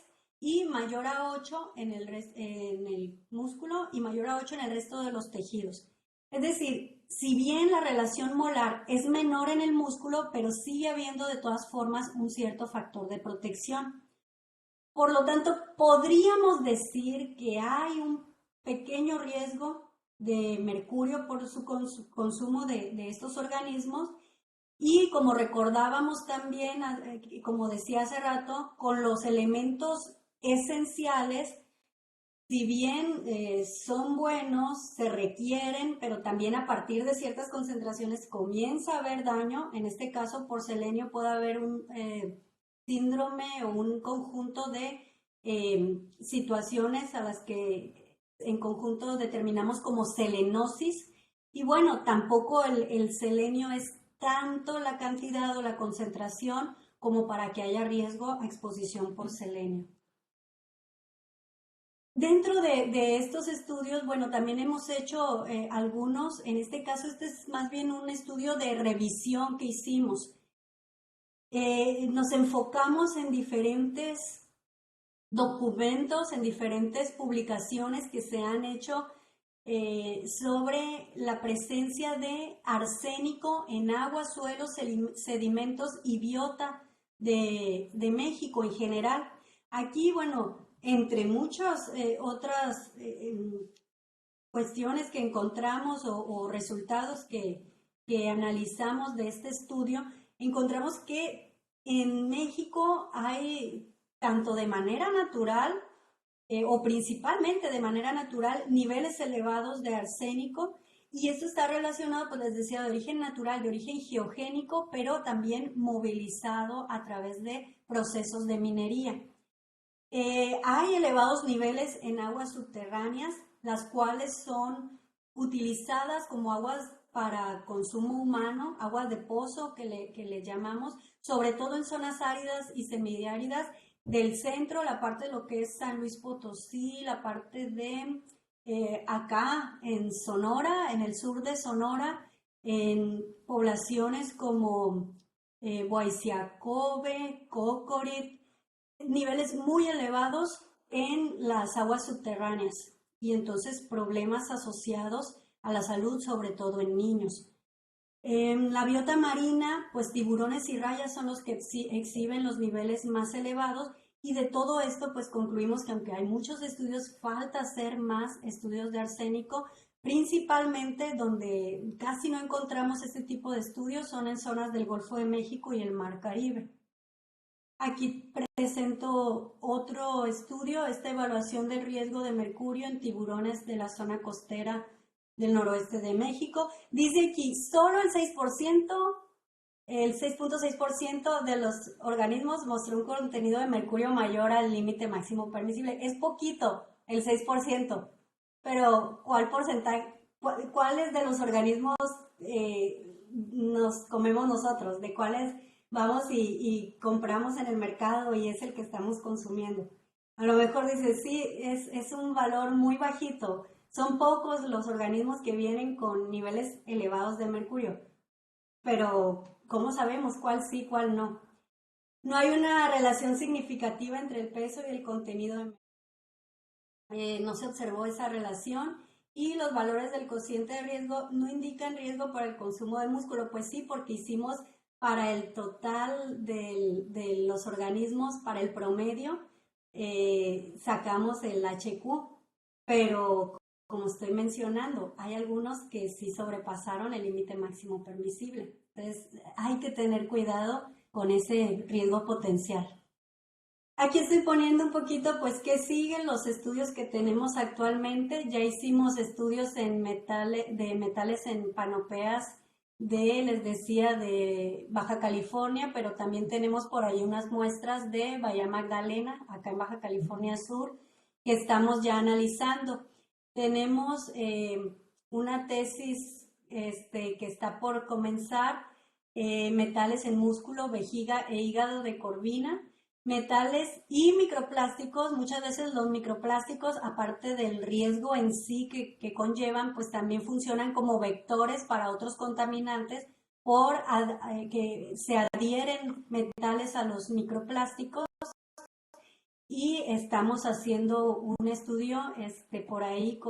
y mayor a 8 en el músculo y mayor a 8 en el resto de los tejidos. Es decir, si bien la relación molar es menor en el músculo, pero sigue habiendo de todas formas un cierto factor de protección. Por lo tanto, podríamos decir que hay un pequeño riesgo de mercurio por su consumo de estos organismos, y como recordábamos también, como decía hace rato, con los elementos esenciales, si bien son buenos, se requieren, pero también a partir de ciertas concentraciones comienza a haber daño. En este caso, por selenio puede haber un síndrome o un conjunto de situaciones a las que en conjunto determinamos como selenosis. Y bueno, tampoco el selenio es tanto la cantidad o la concentración como para que haya riesgo a exposición por selenio. Dentro de estos estudios, bueno, también hemos hecho algunos, en este caso este es más bien un estudio de revisión que hicimos. Nos enfocamos en diferentes documentos, en diferentes publicaciones que se han hecho sobre la presencia de arsénico en agua, suelos, sedimentos y biota de México en general. Aquí, bueno, entre muchas otras cuestiones que encontramos o resultados que analizamos de este estudio, encontramos que en México hay, tanto de manera natural o principalmente de manera natural, niveles elevados de arsénico, y esto está relacionado, pues les decía, de origen natural, de origen geogénico, pero también movilizado a través de procesos de minería. Hay elevados niveles en aguas subterráneas, las cuales son utilizadas como aguas para consumo humano, aguas de pozo que le llamamos, sobre todo en zonas áridas y semiáridas del centro, la parte de lo que es San Luis Potosí, la parte de acá en Sonora, en el sur de Sonora, en poblaciones como Boaisiacobe, Cocorit, niveles muy elevados en las aguas subterráneas y entonces problemas asociados a la salud, sobre todo en niños. En la biota marina, pues tiburones y rayas son los que exhiben los niveles más elevados, y de todo esto pues concluimos que aunque hay muchos estudios, falta hacer más estudios de arsénico, principalmente donde casi no encontramos este tipo de estudios son en zonas del Golfo de México y el Mar Caribe. Aquí presento otro estudio, esta evaluación del riesgo de mercurio en tiburones de la zona costera del noroeste de México. Dice aquí, solo el 6.6% de los organismos mostró un contenido de mercurio mayor al límite máximo permisible. Es poquito, el 6%, pero ¿cuál porcentaje, cuáles de los organismos nos comemos nosotros? ¿De cuáles vamos y compramos en el mercado y es el que estamos consumiendo? A lo mejor dices, sí, es un valor muy bajito. Son pocos los organismos que vienen con niveles elevados de mercurio, pero ¿cómo sabemos cuál sí, cuál no? No hay una relación significativa entre el peso y el contenido de mercurio. No se observó esa relación, y los valores del cociente de riesgo no indican riesgo para el consumo de músculo. Pues sí, porque hicimos para el total de los organismos, para el promedio, sacamos el HQ, pero como estoy mencionando, hay algunos que sí sobrepasaron el límite máximo permisible. Entonces, hay que tener cuidado con ese riesgo potencial. Aquí estoy poniendo un poquito, pues, qué siguen los estudios que tenemos actualmente. Ya hicimos estudios de metales en panopeas les decía, de Baja California, pero también tenemos por ahí unas muestras de Bahía Magdalena, acá en Baja California Sur, que estamos ya analizando. Tenemos una tesis que está por comenzar, metales en músculo, vejiga e hígado de corvina, metales y microplásticos. Muchas veces los microplásticos, aparte del riesgo en sí que conllevan, pues también funcionan como vectores para otros contaminantes, por que se adhieren metales a los microplásticos y estamos haciendo un estudio por ahí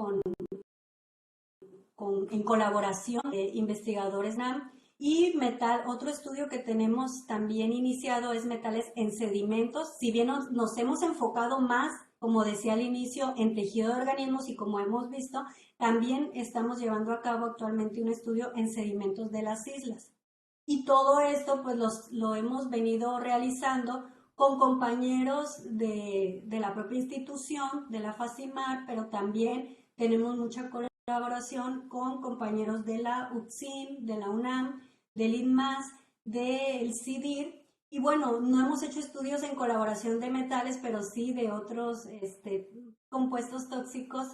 en colaboración de investigadores NAM. Y otro estudio que tenemos también iniciado es metales en sedimentos. Si bien nos hemos enfocado más, como decía al inicio, en tejido de organismos, y como hemos visto, también estamos llevando a cabo actualmente un estudio en sedimentos de las islas. Y todo esto pues lo hemos venido realizando con compañeros de la propia institución, de la FACIMAR, pero también tenemos mucha colaboración con compañeros de la UTSIM, de la UNAM, del INMAS, del CIDIR. Y bueno, no hemos hecho estudios en colaboración de metales, pero sí de otros compuestos tóxicos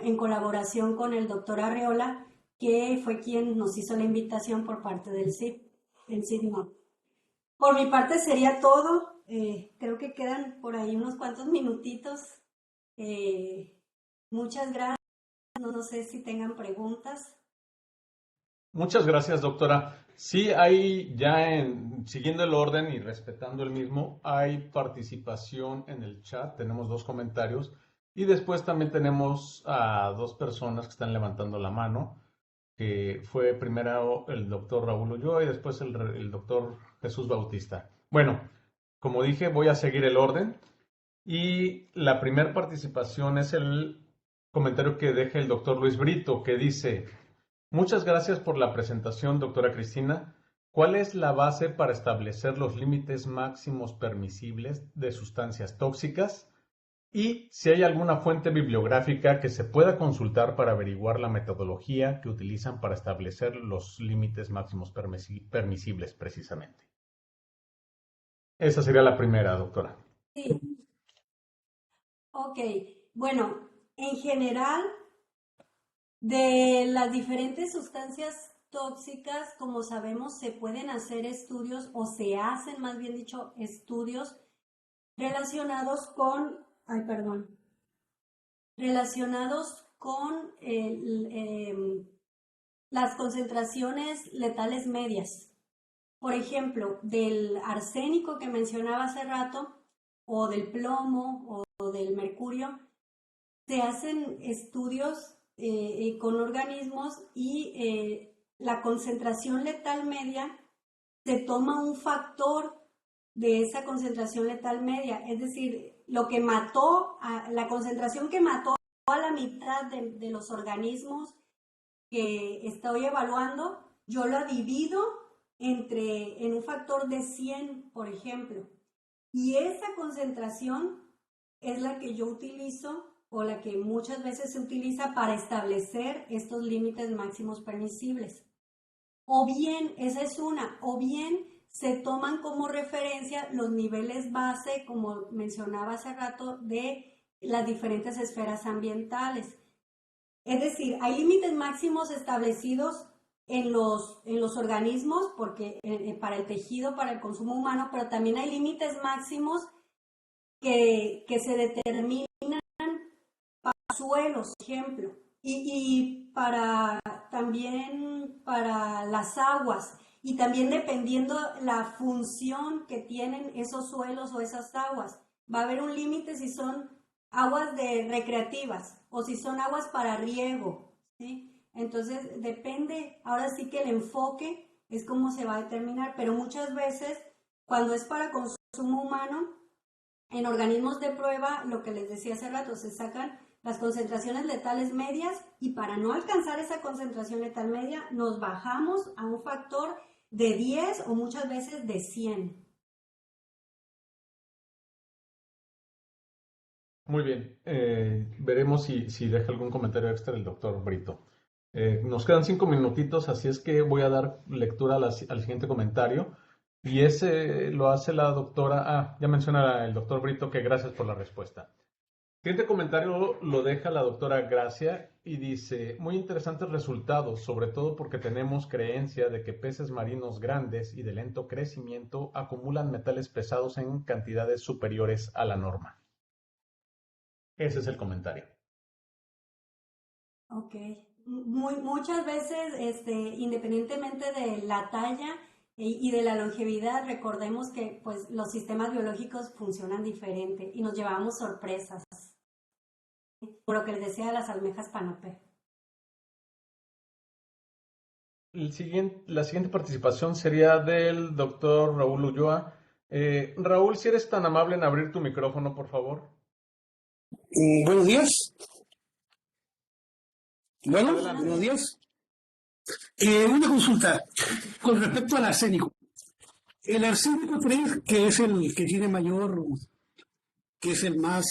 en colaboración con el doctor Arreola, que fue quien nos hizo la invitación por parte del CIDMOR. Por mi parte sería todo. Creo que quedan por ahí unos cuantos minutitos. Muchas gracias. No sé si tengan preguntas. Muchas gracias, doctora. Sí, hay siguiendo el orden y respetando el mismo, hay participación en el chat. Tenemos 2 comentarios y después también tenemos a 2 personas que están levantando la mano, que fue primero el doctor Raúl Ulloa y después el doctor Jesús Bautista. Bueno, como dije, voy a seguir el orden y la primera participación es el comentario que deja el doctor Luis Brito, que dice: muchas gracias por la presentación, doctora Cristina. ¿Cuál es la base para establecer los límites máximos permisibles de sustancias tóxicas? Y si hay alguna fuente bibliográfica que se pueda consultar para averiguar la metodología que utilizan para establecer los límites máximos permisibles precisamente. Esa sería la primera, doctora. Sí. Ok, bueno, en general, de las diferentes sustancias tóxicas, como sabemos, se pueden hacer estudios, o se hacen, más bien dicho, estudios relacionados con, relacionados con las concentraciones letales medias. Por ejemplo, del arsénico que mencionaba hace rato, o del plomo, o del mercurio, se hacen estudios con organismos, y la concentración letal media, se toma un factor de esa concentración letal media, es decir, la concentración que mató a la mitad de los organismos que estoy evaluando, yo la divido en un factor de 100, por ejemplo, y esa concentración es la que yo utilizo, o la que muchas veces se utiliza para establecer estos límites máximos permisibles. O bien, esa es una, o bien se toman como referencia los niveles base, como mencionaba hace rato, de las diferentes esferas ambientales. Es decir, hay límites máximos establecidos en los organismos, porque para el tejido, para el consumo humano, pero también hay límites máximos que se determinan para suelos, por ejemplo, y también para las aguas, y también dependiendo la función que tienen esos suelos o esas aguas. Va a haber un límite si son aguas recreativas o si son aguas para riego, ¿sí? Entonces depende, ahora sí que el enfoque es cómo se va a determinar, pero muchas veces cuando es para consumo humano, en organismos de prueba, lo que les decía hace rato, se sacan las concentraciones letales medias, y para no alcanzar esa concentración letal media nos bajamos a un factor de 10 o muchas veces de 100. Muy bien. Veremos si deja algún comentario extra el doctor Brito. Nos quedan 5 minutitos, así es que voy a dar lectura al siguiente comentario. Y ese lo hace la doctora. Ya menciona el doctor Brito que gracias por la respuesta. El siguiente comentario lo deja la doctora Gracia y dice: muy interesantes resultados, sobre todo porque tenemos creencia de que peces marinos grandes y de lento crecimiento acumulan metales pesados en cantidades superiores a la norma. Ese es el comentario. Ok. Muchas veces, independientemente de la talla, y de la longevidad, recordemos que pues, los sistemas biológicos funcionan diferente y nos llevamos sorpresas, por lo que les decía de las almejas Panopé. La siguiente participación sería del doctor Raúl Ulloa. Raúl, si eres tan amable en abrir tu micrófono, por favor. Buenos días. Bueno, Adelante. buenos días. Una consulta con respecto al arsénico. El arsénico 3, que es el que tiene mayor, que es el más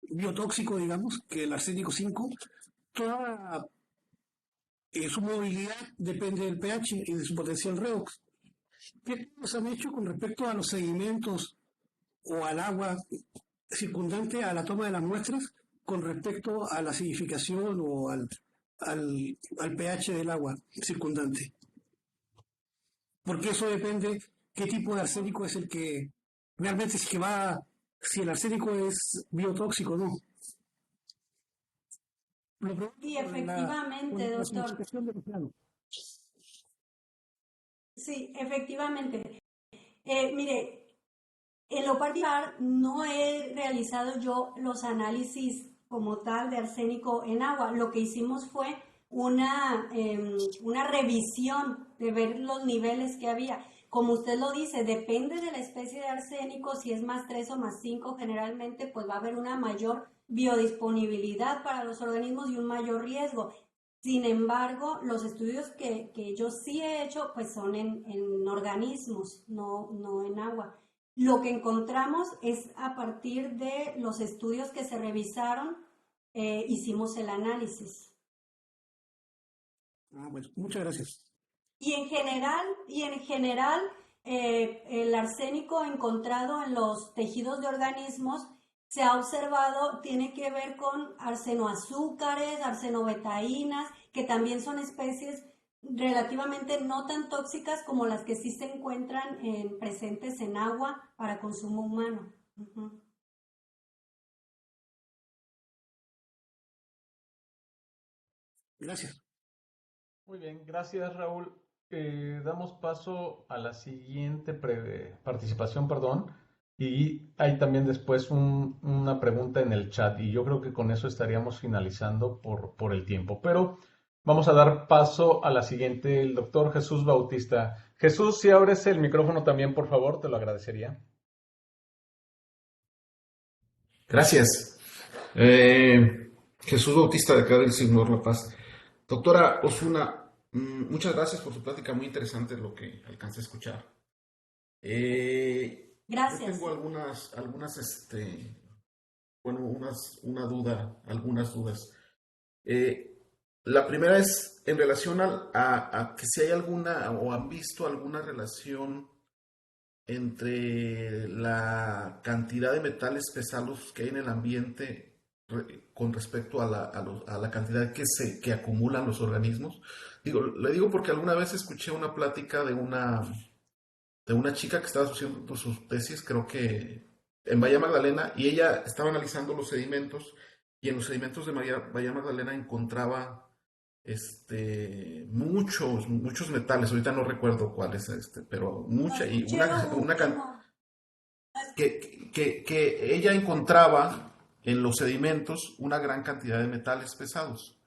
biotóxico, digamos, que el arsénico 5, toda su movilidad depende del pH y de su potencial redox. ¿Qué estudios han hecho con respecto a los sedimentos o al agua circundante a la toma de las muestras con respecto a la acidificación o al pH del agua circundante? Porque eso depende qué tipo de arsénico es el que realmente si el arsénico es biotóxico o no. Sí, efectivamente, doctor. Sí, efectivamente. Mire, en lo particular no he realizado yo los análisis como tal de arsénico en agua. Lo que hicimos fue una revisión de ver los niveles que había. Como usted lo dice, depende de la especie de arsénico, si es más 3 o más 5, generalmente pues va a haber una mayor biodisponibilidad para los organismos y un mayor riesgo. Sin embargo, los estudios que yo sí he hecho pues son en organismos, no en agua. Lo que encontramos es a partir de los estudios que se revisaron, hicimos el análisis. Bueno, muchas gracias. Y en general, el arsénico encontrado en los tejidos de organismos se ha observado, tiene que ver con arsenoazúcares, arsenobetaínas, que también son especies relativamente no tan tóxicas como las que sí se encuentran presentes en agua para consumo humano. Uh-huh. Gracias. Muy bien, gracias Raúl. Damos paso a la siguiente participación, y hay también después una pregunta en el chat y yo creo que con eso estaríamos finalizando por el tiempo, pero vamos a dar paso a la siguiente, el doctor Jesús Bautista. Jesús, si abres el micrófono también, por favor, te lo agradecería. Gracias. Jesús Bautista de acá del Signor La Paz. Doctora Osuna, muchas gracias por su plática, muy interesante lo que alcancé a escuchar. Gracias. Yo tengo algunas dudas. La primera es en relación a que si hay alguna o han visto alguna relación entre la cantidad de metales pesados que hay en el ambiente con respecto a la cantidad que acumulan los organismos. Le digo porque alguna vez escuché una plática de una chica que estaba haciendo sus tesis, creo que en Bahía Magdalena, y ella estaba analizando los sedimentos, y en los sedimentos de Bahía Magdalena encontraba muchos metales, ahorita no recuerdo cuáles, pero mucha, y que ella encontraba en los sedimentos una gran cantidad de metales pesados.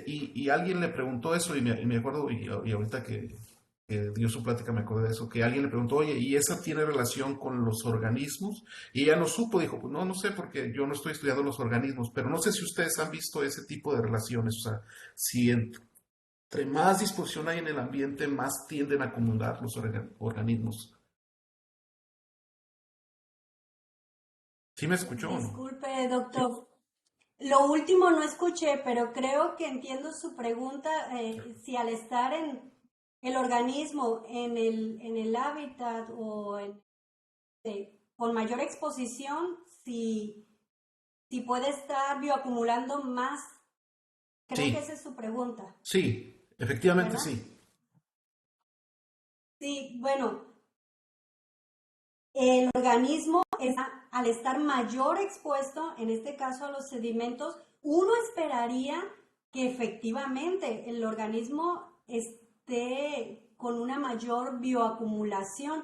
Y alguien le preguntó eso, y me acuerdo, y ahorita que dio su plática me acordé de eso, que alguien le preguntó, oye, ¿y esa tiene relación con los organismos? Y ella no supo, dijo, pues no sé, porque yo no estoy estudiando los organismos, pero no sé si ustedes han visto ese tipo de relaciones, o sea, si entre más disposición hay en el ambiente, más tienden a acumular los organismos. ¿Sí me escuchó o no? Disculpe, doctor. Lo último no escuché, pero creo que entiendo su pregunta, si al estar en el organismo, en el hábitat o con mayor exposición, si puede estar bioacumulando más. Creo que esa es su pregunta. Sí, efectivamente. ¿Verdad? Sí. Sí, bueno, el organismo al estar mayor expuesto, en este caso a los sedimentos, uno esperaría que efectivamente el organismo esté con una mayor bioacumulación.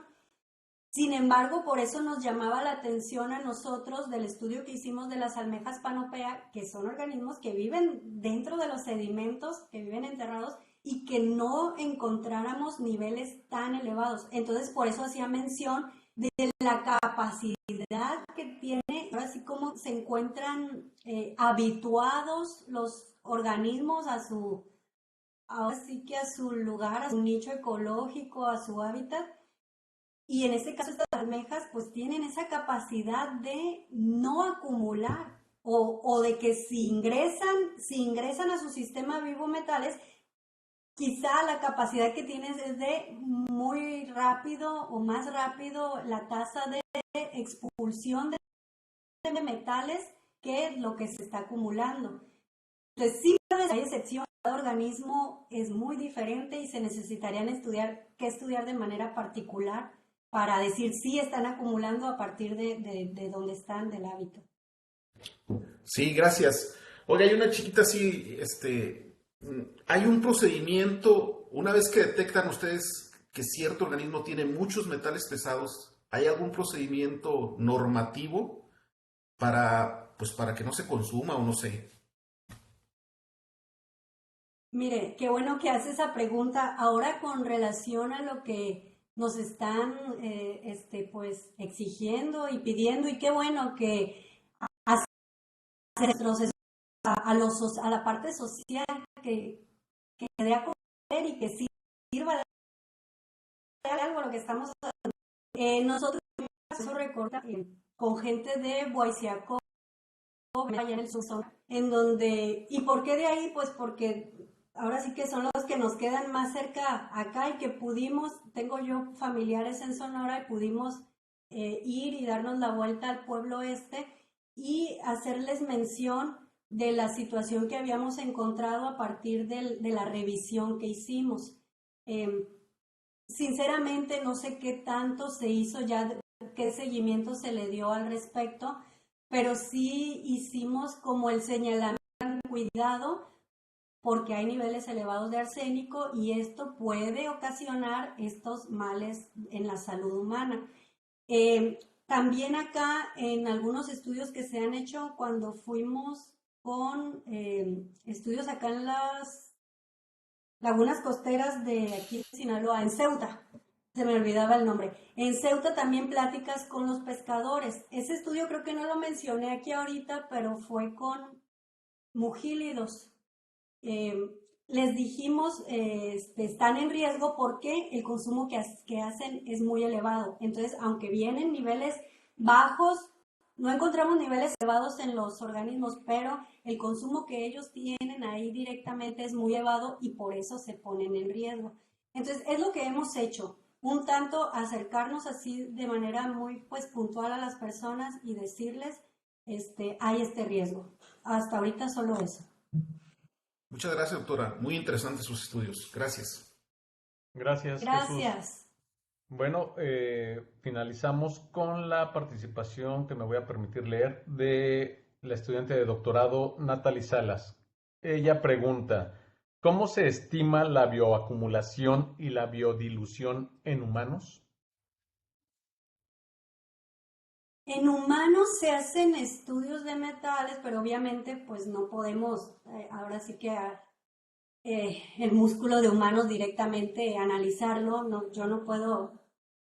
Sin embargo, por eso nos llamaba la atención a nosotros del estudio que hicimos de las almejas Panopea, que son organismos que viven dentro de los sedimentos, que viven enterrados, y que no encontráramos niveles tan elevados. Entonces, por eso hacía mención de la capacidad que tiene, ahora sí como se encuentran habituados los organismos ahora sí que a su lugar, a su nicho ecológico, a su hábitat. Y en este caso estas almejas pues tienen esa capacidad de no acumular o de que si ingresan a su sistema vivo metales, quizá la capacidad que tienes es de muy rápido o más rápido la tasa de expulsión de metales que lo que se está acumulando. Entonces, sí hay excepción, cada organismo es muy diferente y se necesitarían estudiar de manera particular para decir si están acumulando a partir de donde están, del hábito. Sí, gracias. Oye, hay una chiquita así, hay un procedimiento, una vez que detectan ustedes que cierto organismo tiene muchos metales pesados, ¿hay algún procedimiento normativo pues para que no se consuma o no sé? Mire, qué bueno que hace esa pregunta. Ahora con relación a lo que nos están pues exigiendo y pidiendo, y qué bueno que hace retroceso a la parte social que dé a conocer y que sirva de algo lo que estamos haciendo. Nosotros eso recorta con gente de Boisiacó, allá en el sur, en donde, ¿y por qué de ahí? Pues porque ahora sí que son los que nos quedan más cerca acá y que tengo yo familiares en Sonora y pudimos ir y darnos la vuelta al pueblo este y hacerles mención de la situación que habíamos encontrado a partir de la revisión que hicimos. Sinceramente no sé qué tanto se hizo ya, qué seguimiento se le dio al respecto, pero sí hicimos como el señalamiento, cuidado, porque hay niveles elevados de arsénico y esto puede ocasionar estos males en la salud humana. También acá en algunos estudios que se han hecho cuando fuimos con estudios acá en las lagunas costeras de aquí de Sinaloa, en Ceuta, se me olvidaba el nombre. En Ceuta también pláticas con los pescadores. Ese estudio creo que no lo mencioné aquí ahorita, pero fue con mugílidos. Les dijimos, están en riesgo porque el consumo que hacen es muy elevado. Entonces, aunque vienen niveles bajos, no encontramos niveles elevados en los organismos, pero el consumo que ellos tienen ahí directamente es muy elevado y por eso se ponen en riesgo. Entonces, es lo que hemos hecho, un tanto acercarnos así de manera muy pues puntual a las personas y decirles, hay este riesgo. Hasta ahorita solo eso. Muchas gracias, doctora. Muy interesantes sus estudios. Gracias. Gracias, Gracias. Jesús. Bueno, finalizamos con la participación que me voy a permitir leer de la estudiante de doctorado Natalie Salas. Ella pregunta, ¿cómo se estima la bioacumulación y la biodilución en humanos? En humanos se hacen estudios de metales, pero obviamente pues no podemos, ahora sí que el músculo de humanos directamente analizarlo, no, yo no puedo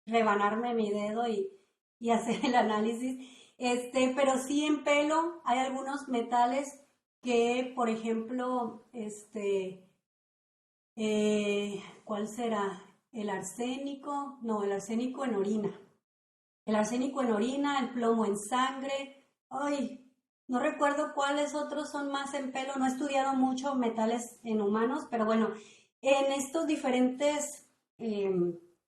rebanarme mi dedo y hacer el análisis, pero sí en pelo hay algunos metales que, por ejemplo, ¿cuál será? El arsénico, no, el arsénico en orina. El arsénico en orina, el plomo en sangre. Ay, no recuerdo cuáles otros son más en pelo. No he estudiado mucho metales en humanos, pero bueno, en estos diferentes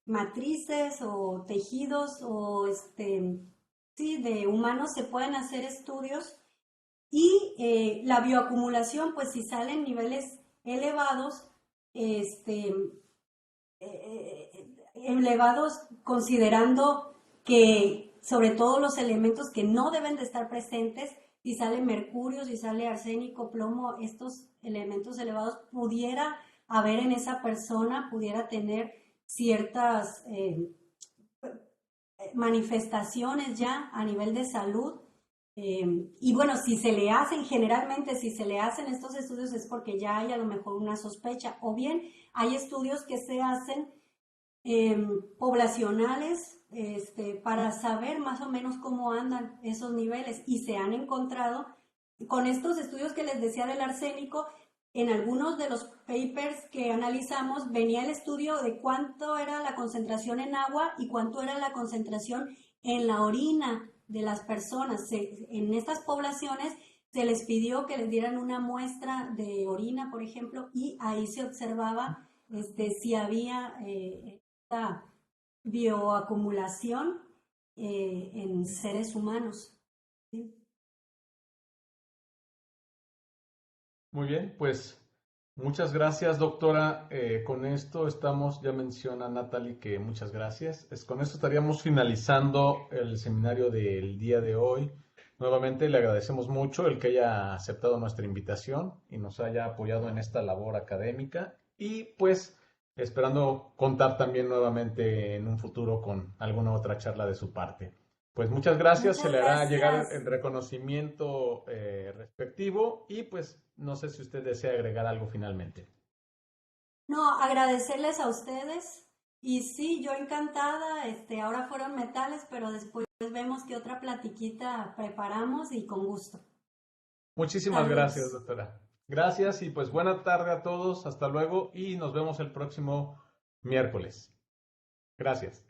matrices o tejidos o sí, de humanos se pueden hacer estudios y la bioacumulación, pues si salen niveles elevados, elevados considerando que sobre todo los elementos que no deben de estar presentes, si sale mercurio, si sale arsénico, plomo, estos elementos elevados pudiera a ver en esa persona pudiera tener ciertas manifestaciones ya a nivel de salud. Y bueno, si se le hacen, generalmente si se le hacen estos estudios es porque ya hay a lo mejor una sospecha, o bien hay estudios que se hacen poblacionales para saber más o menos cómo andan esos niveles, y se han encontrado con estos estudios que les decía del arsénico. En algunos de los papers que analizamos venía el estudio de cuánto era la concentración en agua y cuánto era la concentración en la orina de las personas. En estas poblaciones se les pidió que les dieran una muestra de orina, por ejemplo, y ahí se observaba si había esta bioacumulación en seres humanos. ¿Sí? Muy bien, pues muchas gracias, doctora. Con esto estamos, ya menciona Natalie que muchas gracias. Con esto estaríamos finalizando el seminario del día de hoy. Nuevamente le agradecemos mucho el que haya aceptado nuestra invitación y nos haya apoyado en esta labor académica, y pues esperando contar también nuevamente en un futuro con alguna otra charla de su parte. Pues muchas gracias, Muchas se le hará gracias. llegar el reconocimiento respectivo, y pues no sé si usted desea agregar algo finalmente. No, agradecerles a ustedes. Y sí, yo encantada, ahora fueron metales, pero después vemos qué otra platiquita preparamos, y con gusto. Muchísimas gracias, Saludos. doctora. Gracias y pues buena tarde a todos, hasta luego y nos vemos el próximo miércoles. Gracias.